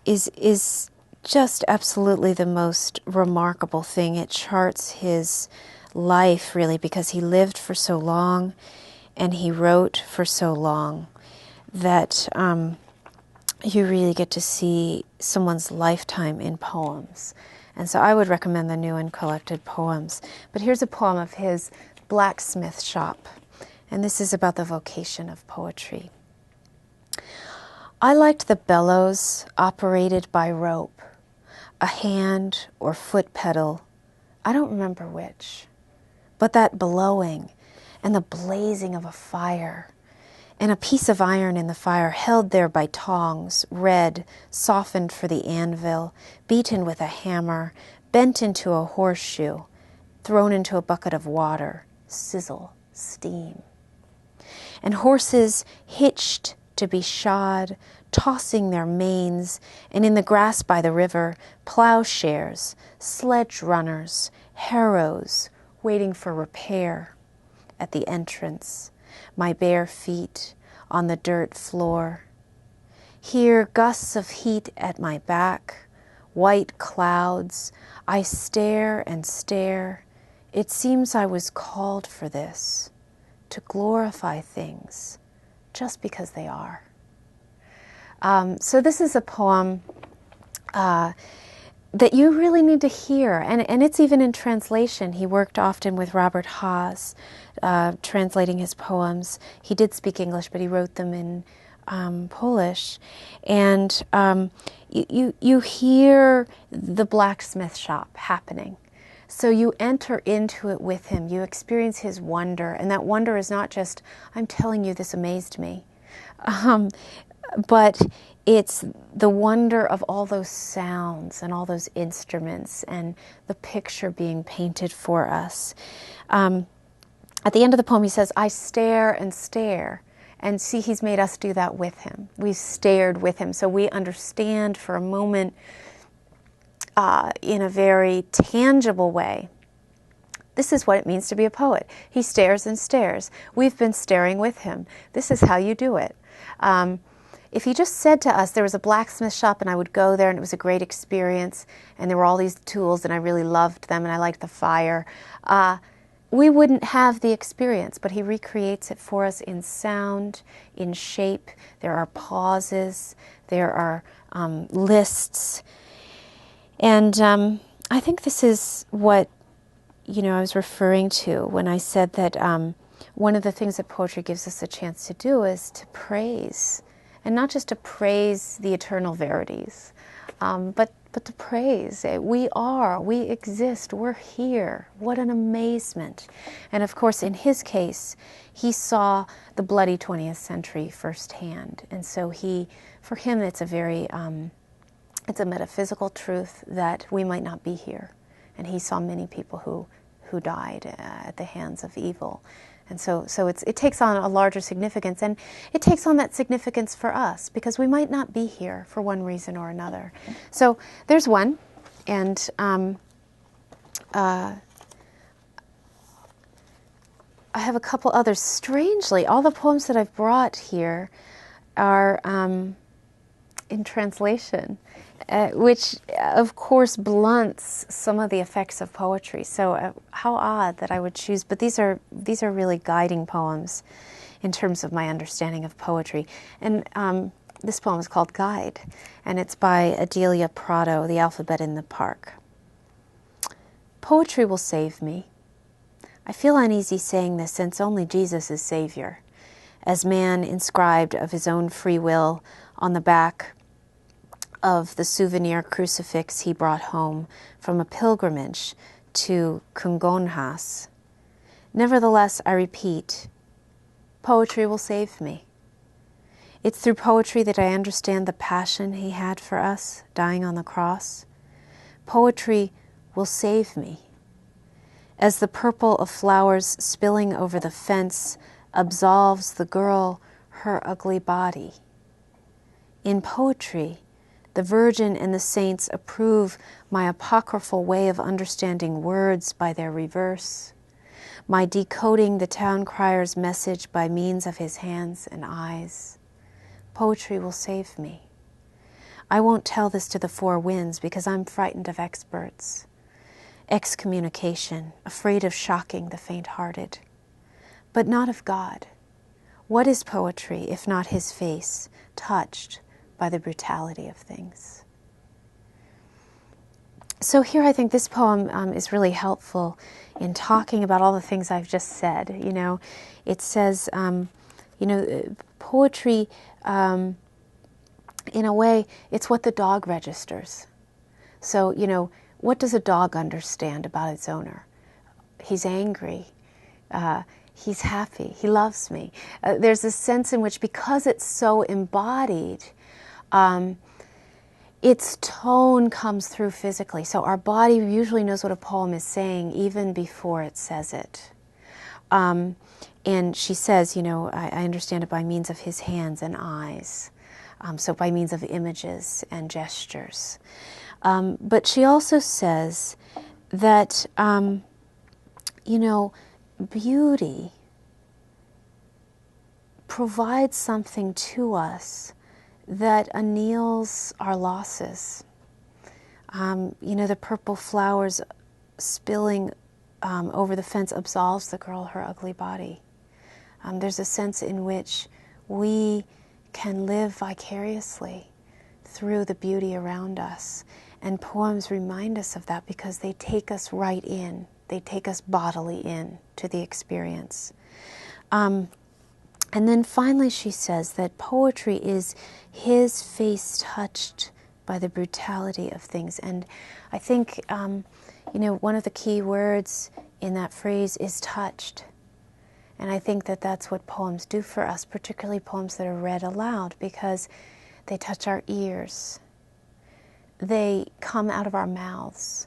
is just absolutely the most remarkable thing. It charts his life, really, because he lived for so long and he wrote for so long that you really get to see someone's lifetime in poems. And so I would recommend the New and Collected Poems. But here's a poem of his, Blacksmith Shop. And this is about the vocation of poetry. I liked the bellows operated by rope, a hand or foot pedal, I don't remember which, but that blowing and the blazing of a fire and a piece of iron in the fire, held there by tongs, red, softened for the anvil, beaten with a hammer, bent into a horseshoe, thrown into a bucket of water, sizzle, steam. And horses hitched to be shod, tossing their manes, and in the grass by the river, plowshares, sledge runners, harrows, waiting for repair. At the entrance, my bare feet on the dirt floor. Here, gusts of heat at my back, white clouds. I stare and stare. It seems I was called for this, to glorify things just because they are. So this is a poem that you really need to hear, and it's even in translation. He worked often with Robert Haas, translating his poems. He did speak English, but he wrote them in Polish. And you hear the blacksmith shop happening. So you enter into it with him. You experience his wonder, and that wonder is not just, I'm telling you this amazed me, but it's the wonder of all those sounds and all those instruments and the picture being painted for us. At the end of the poem, he says, I stare and stare. And see, he's made us do that with him. We've stared with him. So we understand for a moment in a very tangible way. This is what it means to be a poet. He stares and stares. We've been staring with him. This is how you do it. If he just said to us, there was a blacksmith shop and I would go there and it was a great experience and there were all these tools and I really loved them and I liked the fire, we wouldn't have the experience, but he recreates it for us in sound, in shape. There are pauses, there are lists. And I think this is what, I was referring to when I said that one of the things that poetry gives us a chance to do is to praise. And not just to praise the eternal verities, but to praise. We exist, we're here. What an amazement. And of course, in his case, he saw the bloody 20th century firsthand. And so for him, it's a very, it's a metaphysical truth that we might not be here. And he saw many people who died at the hands of evil. And so it takes on a larger significance, and it takes on that significance for us because we might not be here for one reason or another. So there's one, and I have a couple others. Strangely, all the poems that I've brought here are in translation, which of course blunts some of the effects of poetry. So how odd that I would choose, but these are really guiding poems in terms of my understanding of poetry. And this poem is called Guide, and it's by Adelia Prado, The Alphabet in the Park. Poetry will save me. I feel uneasy saying this since only Jesus is Savior, as man inscribed of his own free will on the back of the souvenir crucifix he brought home from a pilgrimage to Kungonhas. Nevertheless, I repeat, poetry will save me. It's through poetry that I understand the passion he had for us, dying on the cross. Poetry will save me. As the purple of flowers spilling over the fence absolves the girl her ugly body. In poetry, the Virgin and the saints approve my apocryphal way of understanding words by their reverse, my decoding the town crier's message by means of his hands and eyes. Poetry will save me. I won't tell this to the four winds because I'm frightened of experts. Excommunication, afraid of shocking the faint-hearted. But not of God. What is poetry if not his face, touched by the brutality of things? So here I think this poem is really helpful in talking about all the things I've just said. It says, poetry, in a way, it's what the dog registers. So, what does a dog understand about its owner? He's angry. He's happy. He loves me. There's a sense in which, because it's so embodied, its tone comes through physically. So our body usually knows what a poem is saying even before it says it. And she says, I understand it by means of his hands and eyes. So by means of images and gestures. But she also says that, beauty provides something to us that anneals our losses. The purple flowers spilling over the fence absolves the girl her ugly body. There's a sense in which we can live vicariously through the beauty around us. And poems remind us of that because they take us right in. They take us bodily in to the experience. And then finally she says that poetry is his face touched by the brutality of things. And I think, one of the key words in that phrase is touched. And I think that that's what poems do for us, particularly poems that are read aloud, because they touch our ears. They come out of our mouths.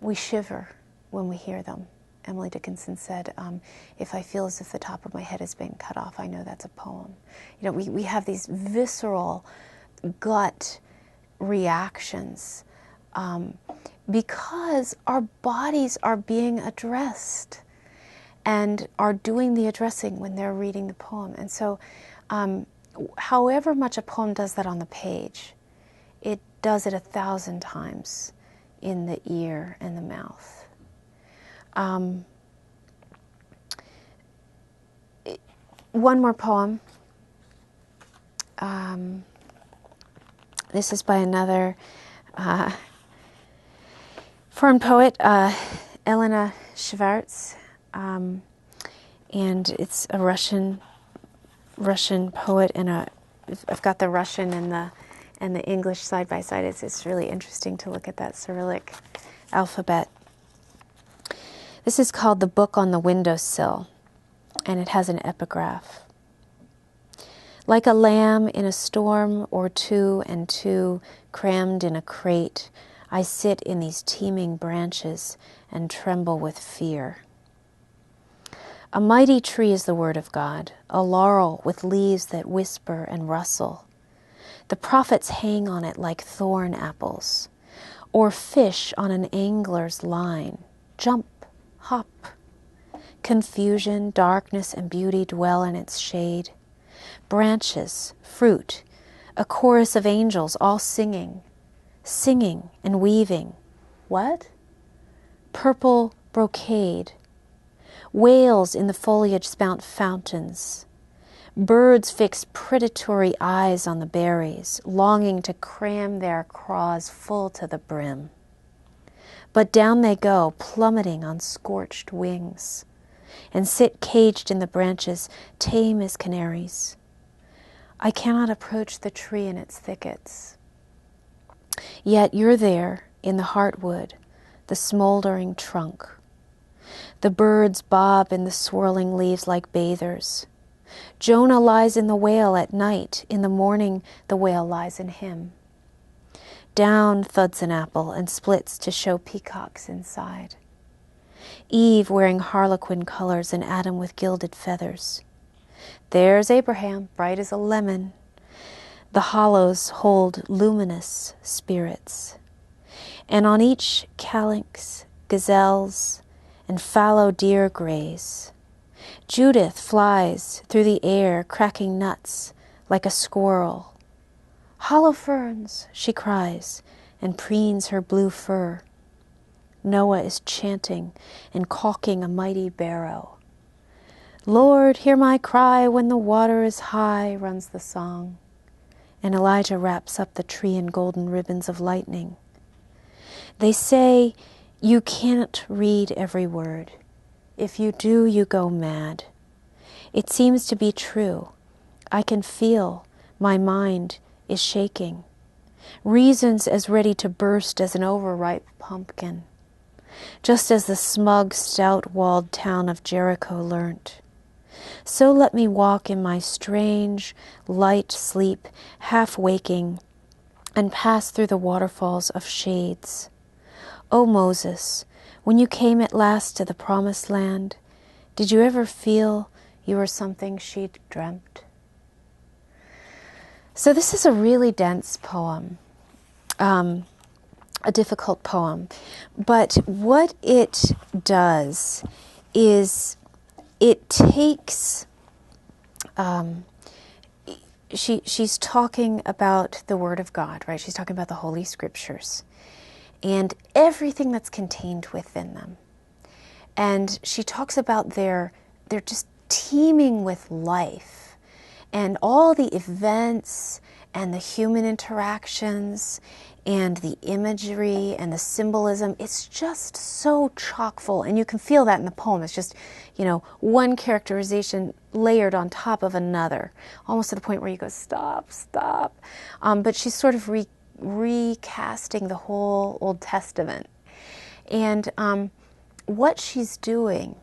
We shiver when we hear them. Emily Dickinson said, if I feel as if the top of my head has been cut off, I know that's a poem. We have these visceral gut reactions because our bodies are being addressed and are doing the addressing when they're reading the poem. And so however much a poem does that on the page, it does it 1,000 times in the ear and the mouth. One more poem. This is by another foreign poet, Elena Schwartz, and it's a Russian poet, and I've got the Russian and the English side by side. It's really interesting to look at that Cyrillic alphabet. This is called The Book on the Windowsill, and it has an epigraph. Like a lamb in a storm or two and two, crammed in a crate, I sit in these teeming branches and tremble with fear. A mighty tree is the word of God, a laurel with leaves that whisper and rustle. The prophets hang on it like thorn apples, or fish on an angler's line. Jump, hop. Confusion, darkness, and beauty dwell in its shade. Branches, fruit, a chorus of angels all singing and weaving. What? Purple brocade. Whales in the foliage spout fountains. Birds fix predatory eyes on the berries, longing to cram their craws full to the brim. But down they go, plummeting on scorched wings, and sit caged in the branches, tame as canaries. I cannot approach the tree in its thickets. Yet you're there in the heartwood, the smoldering trunk. The birds bob in the swirling leaves like bathers. Jonah lies in the whale at night. In the morning, the whale lies in him. Down thuds an apple and splits to show peacocks inside. Eve wearing harlequin colors and Adam with gilded feathers. There's Abraham, bright as a lemon. The hollows hold luminous spirits. And on each calyx, gazelles and fallow deer graze. Judith flies through the air, cracking nuts like a squirrel. Hollow ferns, she cries, and preens her blue fur. Noah is chanting and caulking a mighty barrow. Lord, hear my cry when the water is high, runs the song. And Elijah wraps up the tree in golden ribbons of lightning. They say you can't read every word. If you do, you go mad. It seems to be true. I can feel my mind is shaking. Reason's as ready to burst as an overripe pumpkin. just as the smug, stout-walled town of Jericho learnt. So let me walk in my strange, light sleep, half-waking, and pass through the waterfalls of shades. O Moses, when you came at last to the promised land, did you ever feel you were something she'd dreamt? So this is a really dense poem, a difficult poem. But what it does is it takes, she's talking about the Word of God, right? She's talking about the Holy Scriptures and everything that's contained within them. And she talks about they're just teeming with life and all the events and the human interactions and the imagery and the symbolism. It's just so chock full, and you can feel that in the poem. It's just, one characterization layered on top of another, almost to the point where you go, stop, stop. But she's sort of recasting the whole Old Testament. And what she's doing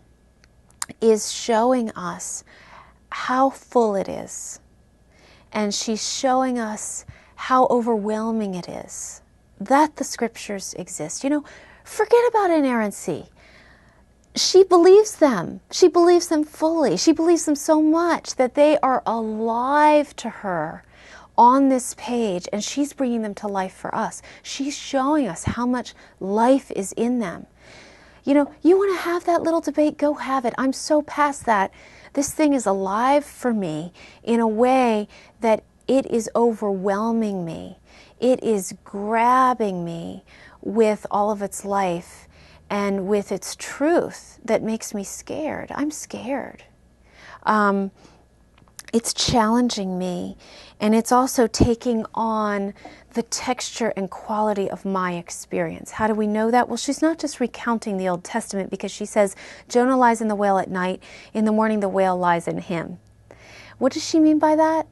is showing us how full it is. And she's showing us how overwhelming it is that the Scriptures exist. Forget about inerrancy. She believes them. She believes them fully. She believes them so much that they are alive to her on this page, and she's bringing them to life for us. She's showing us how much life is in them. You want to have that little debate, go have it. I'm so past that. This thing is alive for me in a way that it is overwhelming me. It is grabbing me with all of its life and with its truth that makes me scared. I'm scared. It's challenging me, and it's also taking on the texture and quality of my experience. How do we know that? Well, she's not just recounting the Old Testament, because she says, Jonah lies in the whale at night, in the morning the whale lies in him. What does she mean by that?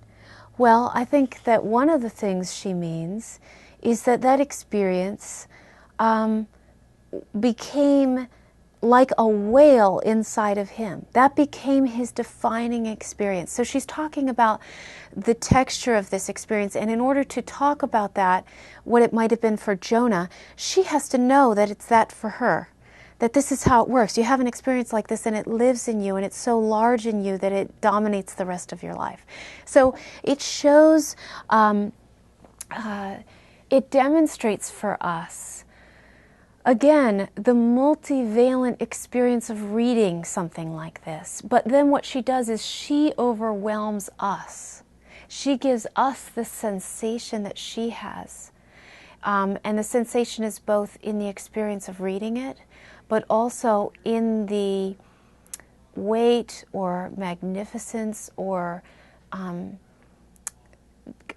Well, I think that one of the things she means is that experience became like a whale inside of him. That became his defining experience. So she's talking about the texture of this experience, and in order to talk about that, what it might have been for Jonah, she has to know that it's that for her, that this is how it works. You have an experience like this and it lives in you, and it's so large in you that it dominates the rest of your life. So it shows, it demonstrates for us, again, the multivalent experience of reading something like this. But then what she does is she overwhelms us. She gives us the sensation that she has. And the sensation is both in the experience of reading it, but also in the weight or magnificence or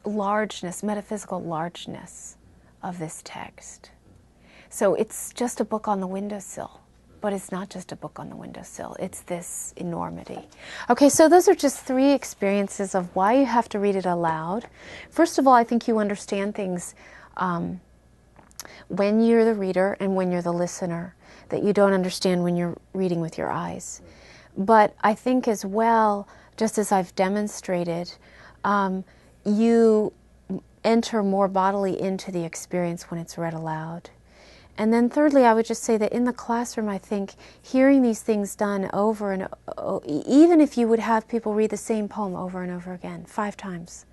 largeness, metaphysical largeness of this text. So it's just a book on the windowsill, but it's not just a book on the windowsill. It's this enormity. Okay, so those are just 3 experiences of why you have to read it aloud. First of all, I think you understand things when you're the reader and when you're the listener that you don't understand when you're reading with your eyes. But I think as well, just as I've demonstrated, you enter more bodily into the experience when it's read aloud. And then thirdly, I would just say that in the classroom, I think hearing these things done over and even if you would have people read the same poem over and over again, 5 times,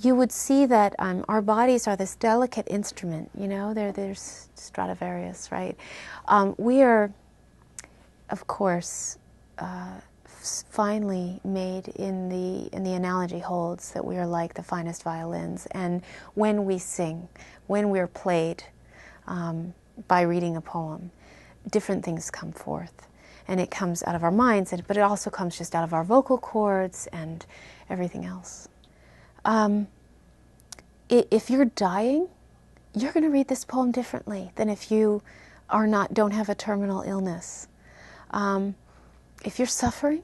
you would see that our bodies are this delicate instrument. There's Stradivarius, right? We are, of course, finely made in the analogy holds that we are like the finest violins. And when we sing, when we're played, by reading a poem, different things come forth. And it comes out of our minds, but it also comes just out of our vocal cords and everything else. If you're dying, you're going to read this poem differently than if you don't have a terminal illness. If you're suffering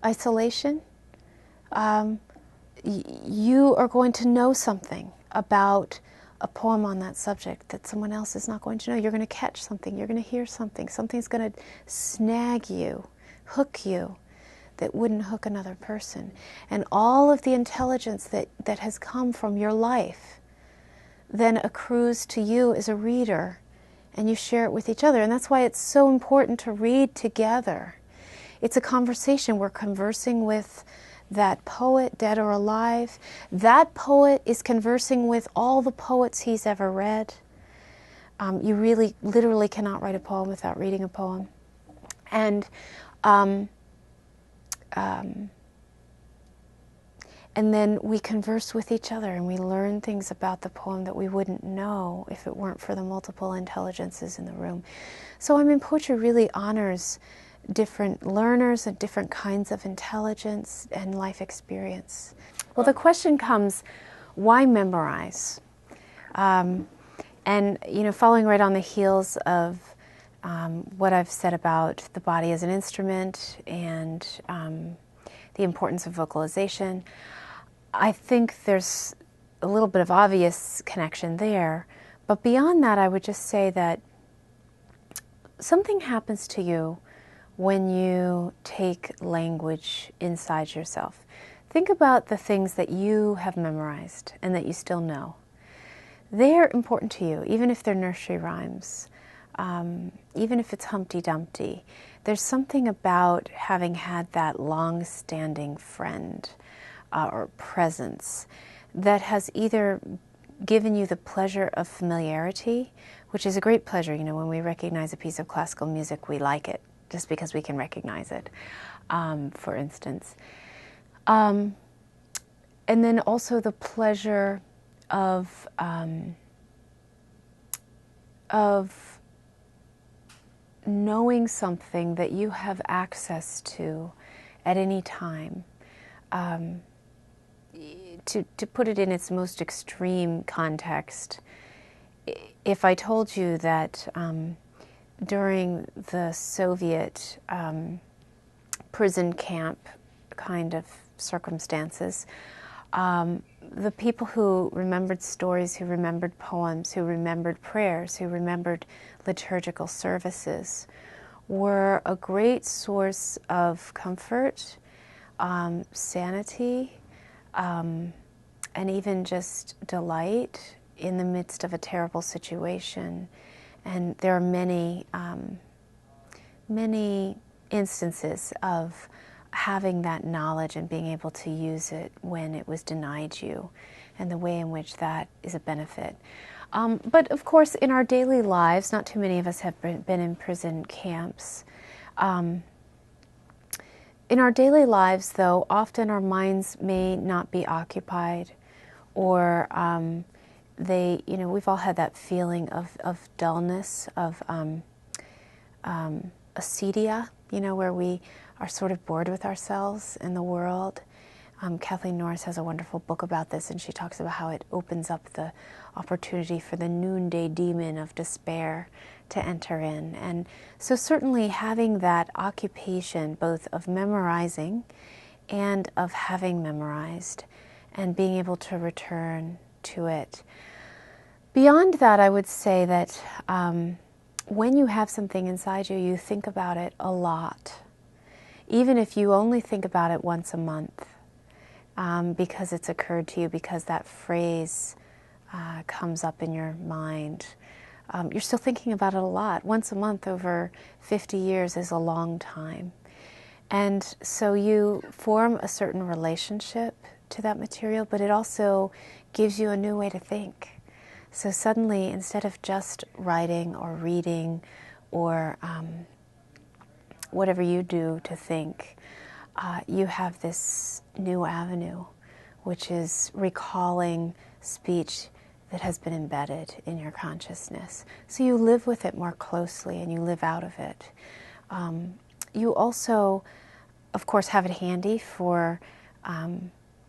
isolation, you are going to know something about a poem on that subject that someone else is not going to know. You're going to catch something, you're going to hear something, something's going to snag you, hook you, that wouldn't hook another person. And all of the intelligence that has come from your life then accrues to you as a reader, and you share it with each other. And that's why it's so important to read together. It's a conversation. We're conversing with that poet, dead or alive. That poet is conversing with all the poets he's ever read. You really, literally cannot write a poem without reading a poem. And then we converse with each other, and we learn things about the poem that we wouldn't know if it weren't for the multiple intelligences in the room. So poetry really honors different learners and different kinds of intelligence and life experience. Well, the question comes, why memorize? And, following right on the heels of what I've said about the body as an instrument and the importance of vocalization, I think there's a little bit of obvious connection there. But beyond that, I would just say that something happens to you when you take language inside yourself. Think about the things that you have memorized and that you still know. They're important to you, even if they're nursery rhymes, even if it's Humpty Dumpty. There's something about having had that long-standing friend or presence that has either given you the pleasure of familiarity, which is a great pleasure. When we recognize a piece of classical music, we like it just because we can recognize it, for instance. And then also the pleasure of knowing something that you have access to at any time. To put it in its most extreme context, if I told you that during the Soviet prison camp kind of circumstances, the people who remembered stories, who remembered poems, who remembered prayers, who remembered liturgical services, were a great source of comfort, sanity, and even just delight in the midst of a terrible situation. And there are many, many instances of having that knowledge and being able to use it when it was denied you, and the way in which that is a benefit. But of course, in our daily lives, not too many of us have been in prison camps. In our daily lives, though, often our minds may not be occupied, or we've all had that feeling of dullness, of acedia, where we are sort of bored with ourselves and the world. Kathleen Norris has a wonderful book about this, and she talks about how it opens up the opportunity for the noonday demon of despair to enter in. And so certainly having that occupation both of memorizing and of having memorized and being able to return to it. Beyond that, I would say that when you have something inside you, you think about it a lot. Even if you only think about it once a month, because it's occurred to you, because that phrase comes up in your mind, you're still thinking about it a lot. Once a month over 50 years is a long time. And so you form a certain relationship to that material, but it also gives you a new way to think. So suddenly, instead of just writing or reading or whatever you do to think, you have this new avenue, which is recalling speech that has been embedded in your consciousness. So you live with it more closely and you live out of it. You also, of course, have it handy for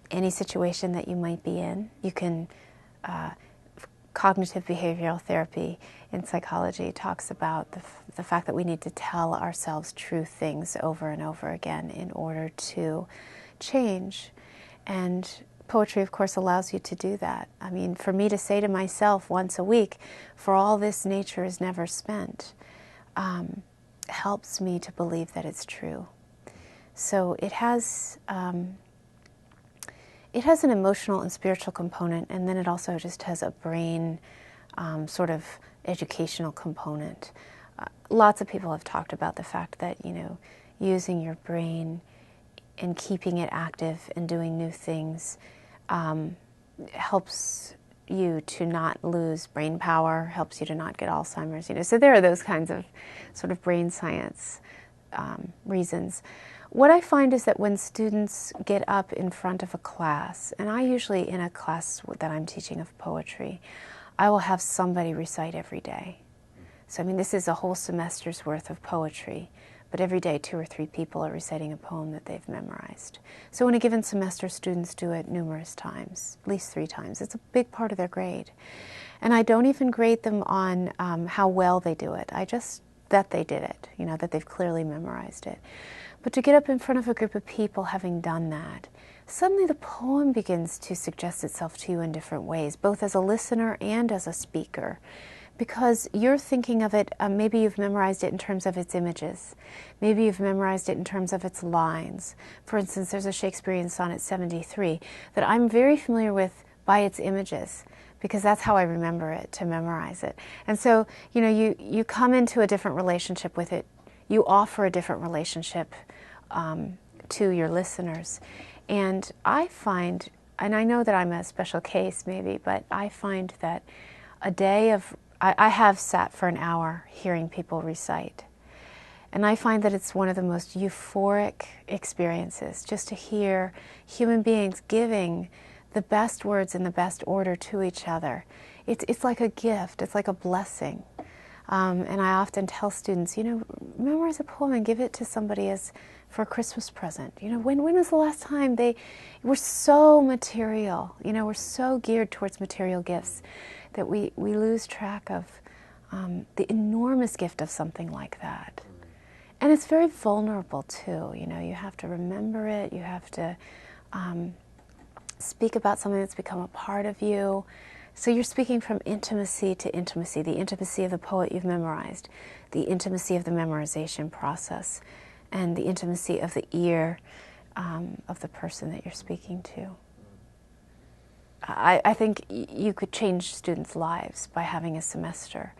any situation that you might be in. You can, cognitive behavioral therapy in psychology talks about the fact that we need to tell ourselves true things over and over again in order to change. And poetry, of course, allows you to do that. I mean, for me to say to myself once a week, for all this nature is never spent, helps me to believe that it's true. So it has an emotional and spiritual component, and then it also just has a brain sort of educational component. Lots of people have talked about the fact that, using your brain and keeping it active and doing new things helps you to not lose brain power, helps you to not get Alzheimer's. So there are those kinds of sort of brain science reasons. What I find is that when students get up in front of a class, and I usually in a class that I'm teaching of poetry, I will have somebody recite every day. So this is a whole semester's worth of poetry, but every day 2 or 3 people are reciting a poem that they've memorized. So in a given semester, students do it numerous times, at least 3 times. It's a big part of their grade. And I don't even grade them on how well they do it. I just, that they did it, that they've clearly memorized it. But to get up in front of a group of people having done that, suddenly the poem begins to suggest itself to you in different ways, both as a listener and as a speaker. Because you're thinking of it, maybe you've memorized it in terms of its images. Maybe you've memorized it in terms of its lines. For instance, there's a Shakespearean sonnet 73 that I'm very familiar with by its images, because that's how I remember it, to memorize it. And so, you come into a different relationship with it. You offer a different relationship to your listeners. And I find, and I know that I'm a special case maybe, but I find that a day of, I have sat for an hour hearing people recite. And I find that it's one of the most euphoric experiences, just to hear human beings giving the best words in the best order to each other. It's like a gift, it's like a blessing. And I often tell students, memorize a poem and give it to somebody as for a Christmas present. When was the last time we're so material, we're so geared towards material gifts that we lose track of the enormous gift of something like that. And it's very vulnerable too, you have to remember it, you have to speak about something that's become a part of you. So you're speaking from intimacy to intimacy, the intimacy of the poet you've memorized, the intimacy of the memorization process, and the intimacy of the ear of the person that you're speaking to. I think you could change students' lives by having a semester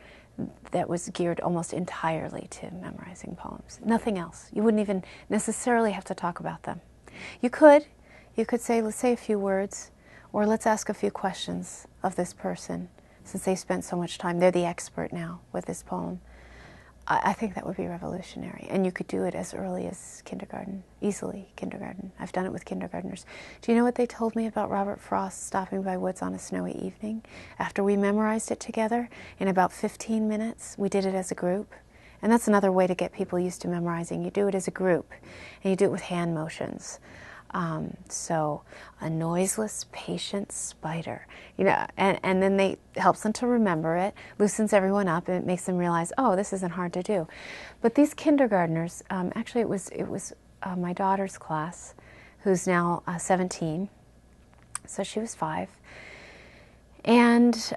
that was geared almost entirely to memorizing poems. Nothing else. You wouldn't even necessarily have to talk about them. You could say, let's say a few words, or let's ask a few questions of this person, since they spent so much time. They're the expert now with this poem. I think that would be revolutionary. And you could do it as early as kindergarten, easily kindergarten. I've done it with kindergartners. Do you know what they told me about Robert Frost stopping by woods on a snowy evening? After we memorized it together, in about 15 minutes, we did it as a group. And that's another way to get people used to memorizing. You do it as a group, and you do it with hand motions. So a noiseless, patient spider, and then they helps them to remember it, loosens everyone up, and it makes them realize, oh, this isn't hard to do. But these kindergartners, actually it was my daughter's class, who's now 17, so she was 5, and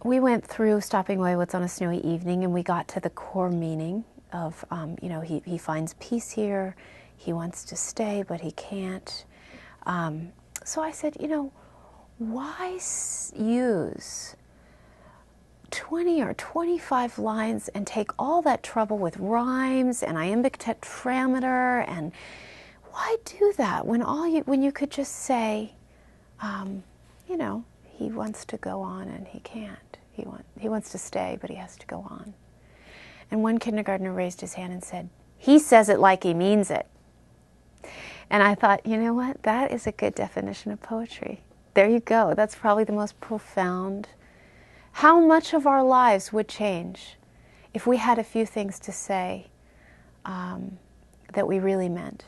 we went through Stopping Away What's on a Snowy Evening, and we got to the core meaning of, he finds peace here. He wants to stay, but he can't. So I said, why use 20 or 25 lines and take all that trouble with rhymes and iambic tetrameter, and why do that when you could just say, he wants to go on and he can't. He wants to stay, but he has to go on. And one kindergartner raised his hand and said, he says it like he means it. And I thought, you know what? That is a good definition of poetry. There you go. That's probably the most profound. How much of our lives would change if we had a few things to say that we really meant?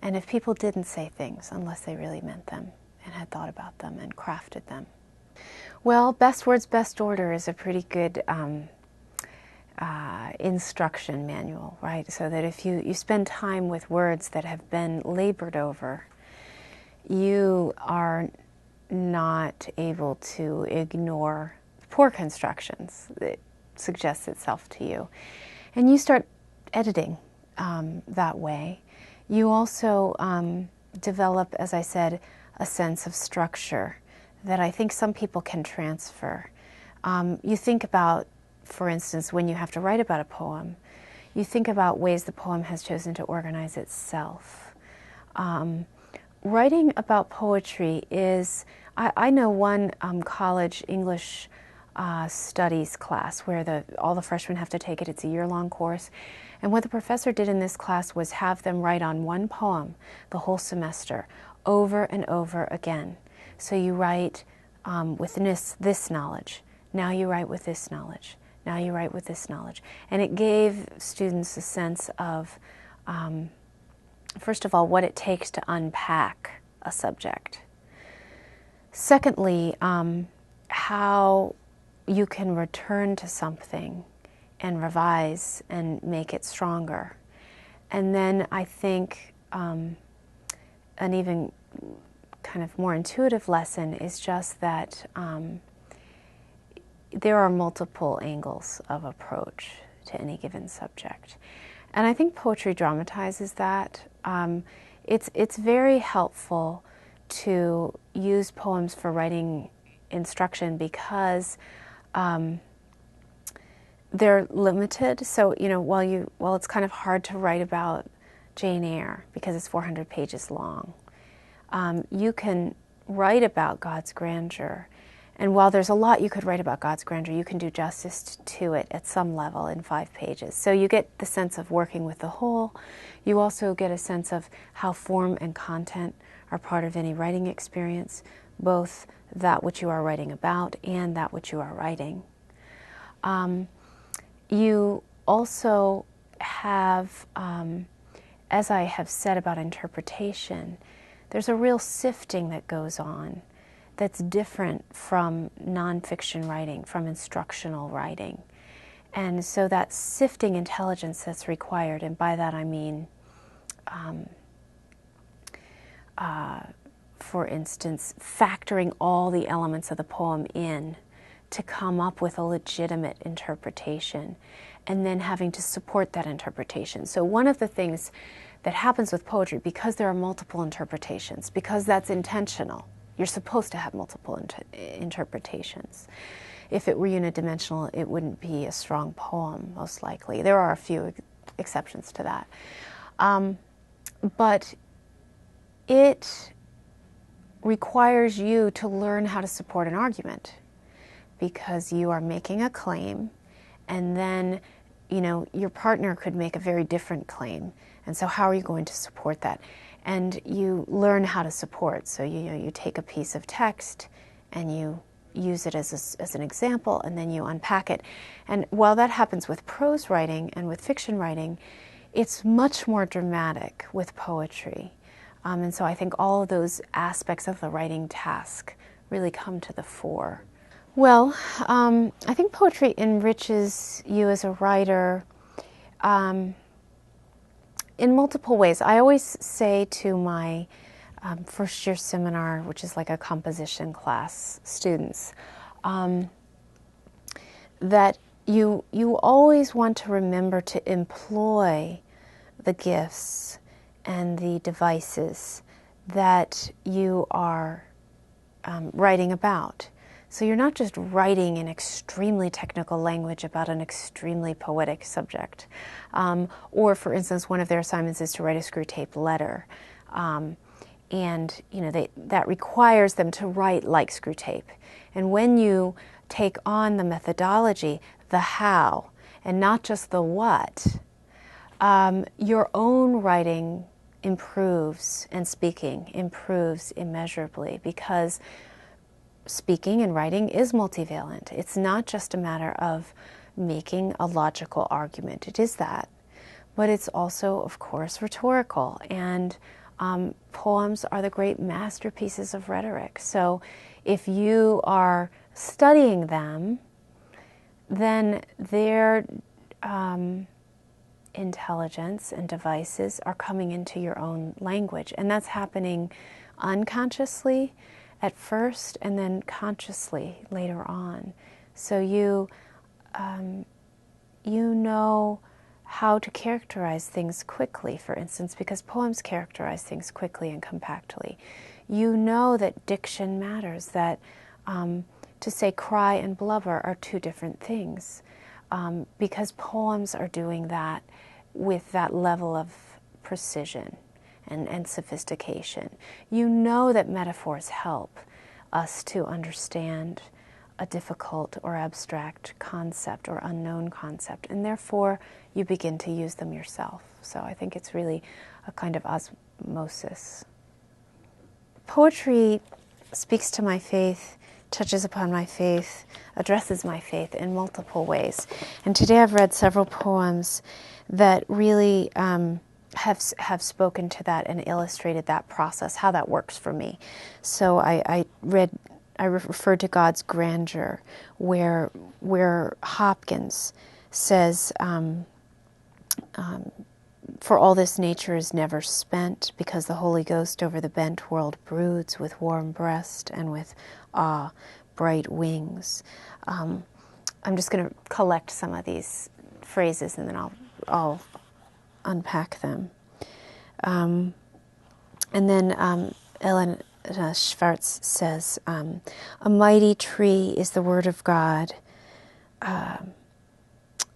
And if people didn't say things unless they really meant them and had thought about them and crafted them. Well, best words, best order is a pretty good instruction manual, right? So that if you spend time with words that have been labored over, you are not able to ignore poor constructions that suggests itself to you. And you start editing that way. You also develop, as I said, a sense of structure that I think some people can transfer. You think about, for instance, when you have to write about a poem, you think about ways the poem has chosen to organize itself. Writing about poetry is, I know one college English studies class where all the freshmen have to take it. It's a year-long course. And what the professor did in this class was have them write on one poem the whole semester, over and over again. So you write with this knowledge. Now you write with this knowledge. Now you write with this knowledge. And it gave students a sense of, first of all, what it takes to unpack a subject. Secondly, how you can return to something and revise and make it stronger. And then I think an even kind of more intuitive lesson is just that there are multiple angles of approach to any given subject. And I think poetry dramatizes that. It's very helpful to use poems for writing instruction because they're limited. So, while it's kind of hard to write about Jane Eyre because it's 400 pages long, you can write about God's grandeur. And while there's a lot you could write about God's grandeur, you can do justice to it at some level in 5 pages. So you get the sense of working with the whole. You also get a sense of how form and content are part of any writing experience, both that which you are writing about and that which you are writing. You also have, as I have said about interpretation, there's a real sifting that goes on that's different from nonfiction writing, from instructional writing. And so that sifting intelligence that's required, and by that I mean, for instance, factoring all the elements of the poem in to come up with a legitimate interpretation, and then having to support that interpretation. So one of the things that happens with poetry, because there are multiple interpretations, because that's intentional, you're supposed to have multiple interpretations. If it were unidimensional, it wouldn't be a strong poem, most likely. There are a few exceptions to that. But it requires you to learn how to support an argument, because you are making a claim, and then your partner could make a very different claim. And so how are you going to support that? And you learn how to support. So you take a piece of text and you use it as an example, and then you unpack it. And while that happens with prose writing and with fiction writing, it's much more dramatic with poetry. And so I think all of those aspects of the writing task really come to the fore. Well, I think poetry enriches you as a writer in multiple ways. I always say to my first year seminar, which is like a composition class, students, that you always want to remember to employ the gifts and the devices that you are writing about. So you're not just writing in extremely technical language about an extremely poetic subject. Or, for instance, one of their assignments is to write a screw-tape letter. And that requires them to write like screw-tape. And when you take on the methodology, the how, and not just the what, your own writing improves, and speaking improves immeasurably, because speaking and writing is multivalent. It's not just a matter of making a logical argument. It is that. But it's also, of course, rhetorical. And poems are the great masterpieces of rhetoric. So if you are studying them, then their intelligence and devices are coming into your own language. And that's happening unconsciously at first and then consciously later on. So you know how to characterize things quickly, for instance, because poems characterize things quickly and compactly. You know that diction matters, that to say cry and blubber are two different things, because poems are doing that with that level of precision and sophistication. You know that metaphors help us to understand a difficult or abstract concept or unknown concept, and therefore you begin to use them yourself. So I think it's really a kind of osmosis. Poetry speaks to my faith, touches upon my faith, addresses my faith in multiple ways. And today I've read several poems that really have spoken to that and illustrated that process, how that works for me. So I referred to God's grandeur, where Hopkins says, for all this nature is never spent, because the Holy Ghost over the bent world broods with warm breast and with bright wings. I'm just going to collect some of these phrases and then I'll unpack them. And then Ellen Schwartz says, a mighty tree is the word of God.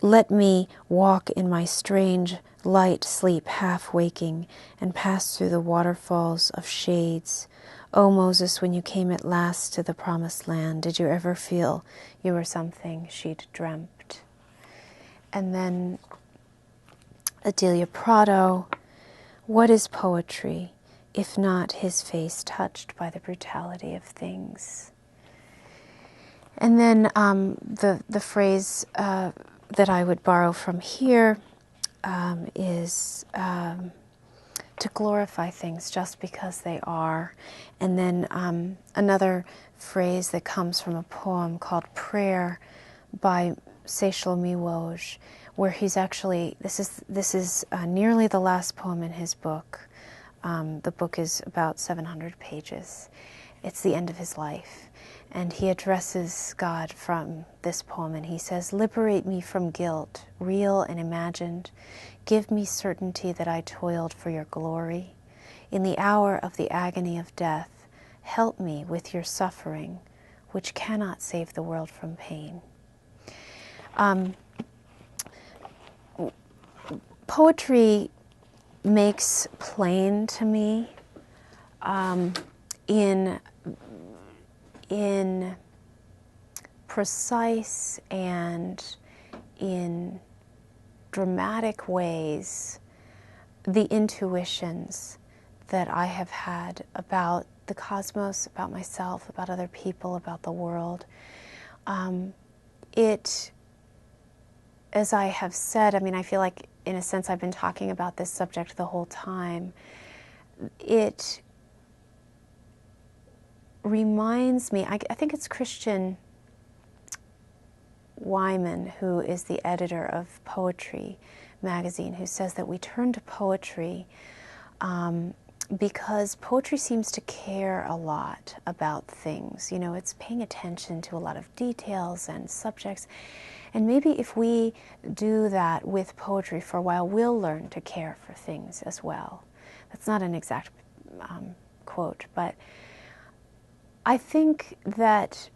Let me walk in my strange light sleep, half waking, and pass through the waterfalls of shades. O Moses, when you came at last to the promised land, did you ever feel you were something she'd dreamt? And then Adelia Prado, what is poetry, if not his face touched by the brutality of things? And then the phrase that I would borrow from here is to glorify things just because they are. And then another phrase that comes from a poem called Prayer by Seychelles Miwoj, where he's actually, this is nearly the last poem in his book. The book is about 700 pages. It's the end of his life. And he addresses God from this poem, and he says, liberate me from guilt, real and imagined. Give me certainty that I toiled for your glory. In the hour of the agony of death, help me with your suffering, which cannot save the world from pain. Poetry makes plain to me in precise and in dramatic ways the intuitions that I have had about the cosmos, about myself, about other people, about the world. It, as I have said, I mean, I feel like in a sense I've been talking about this subject the whole time. It reminds me, I think it's Christian Wyman, who is the editor of Poetry magazine, who says that we turn to poetry because poetry seems to care a lot about things. You know, it's paying attention to a lot of details and subjects. And maybe if we do that with poetry for a while, we'll learn to care for things as well. That's not an exact quote, but I think that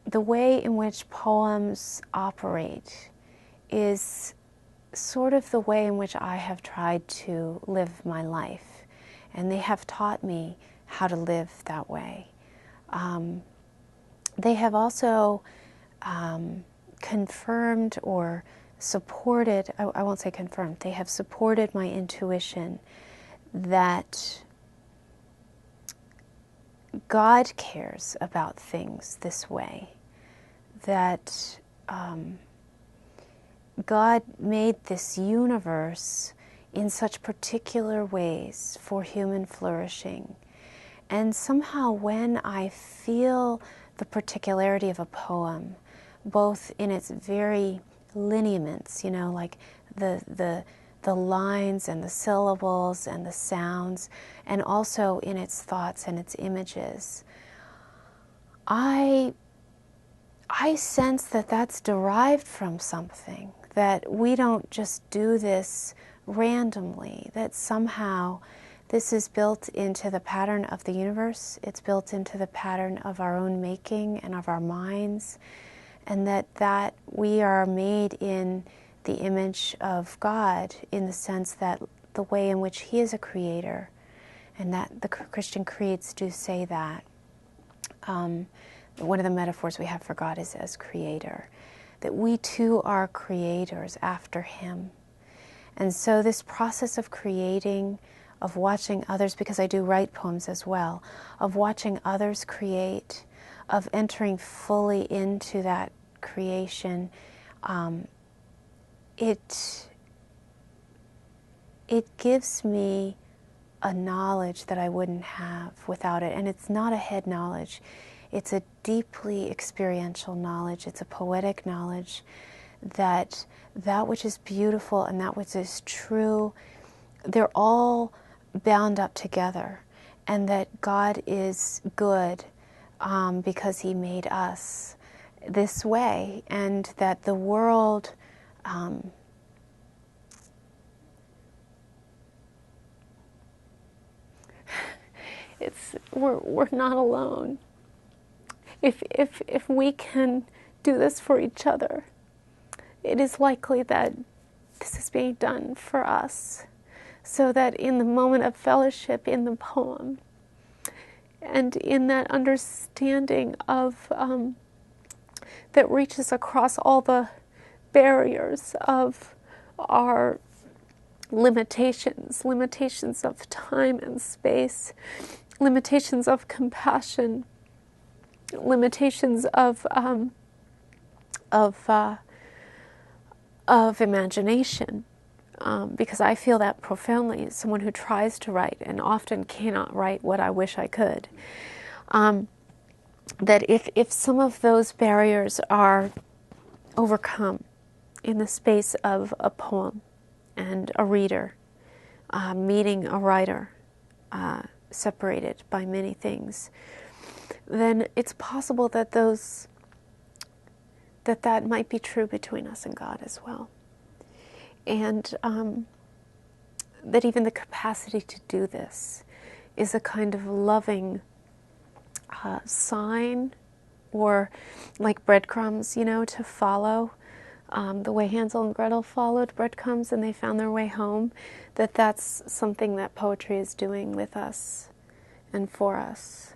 the way in which poems operate is sort of the way in which I have tried to live my life, and they have taught me how to live that way. They have also confirmed or supported, I won't say confirmed, they have supported my intuition that God cares about things this way, that God made this universe in such particular ways for human flourishing. And somehow when I feel the particularity of a poem, both in its very lineaments, you know, like the the lines and the syllables and the sounds, and also in its thoughts and its images, I sense that that's derived from something, that we don't just do this randomly, that somehow this is built into the pattern of the universe, it's built into the pattern of our own making and of our minds, and that we are made in the image of God, in the sense that the way in which He is a creator, and that the Christian creeds do say that. One of the metaphors we have for God is as creator, that we too are creators after Him. And so this process of creating, of watching others, because I do write poems as well, of watching others create, of entering fully into that creation, it gives me a knowledge that I wouldn't have without it. And it's not a head knowledge. It's a deeply experiential knowledge. It's a poetic knowledge that which is beautiful and that which is true, they're all bound up together. And that God is good because He made us this way. And that the world... we're not alone. If we can do this for each other, it is likely that this is being done for us, so that in the moment of fellowship in the poem, and in that understanding of that reaches across all the barriers of our limitations of time and space, limitations of compassion, limitations of imagination, because I feel that profoundly as someone who tries to write and often cannot write what I wish I could. That if some of those barriers are overcome in the space of a poem and a reader meeting a writer, separated by many things, then it's possible that that might be true between us and God as well. And that even the capacity to do this is a kind of loving sign, or like breadcrumbs, to follow. The way Hansel and Gretel followed breadcrumbs and they found their way home, that's something that poetry is doing with us and for us.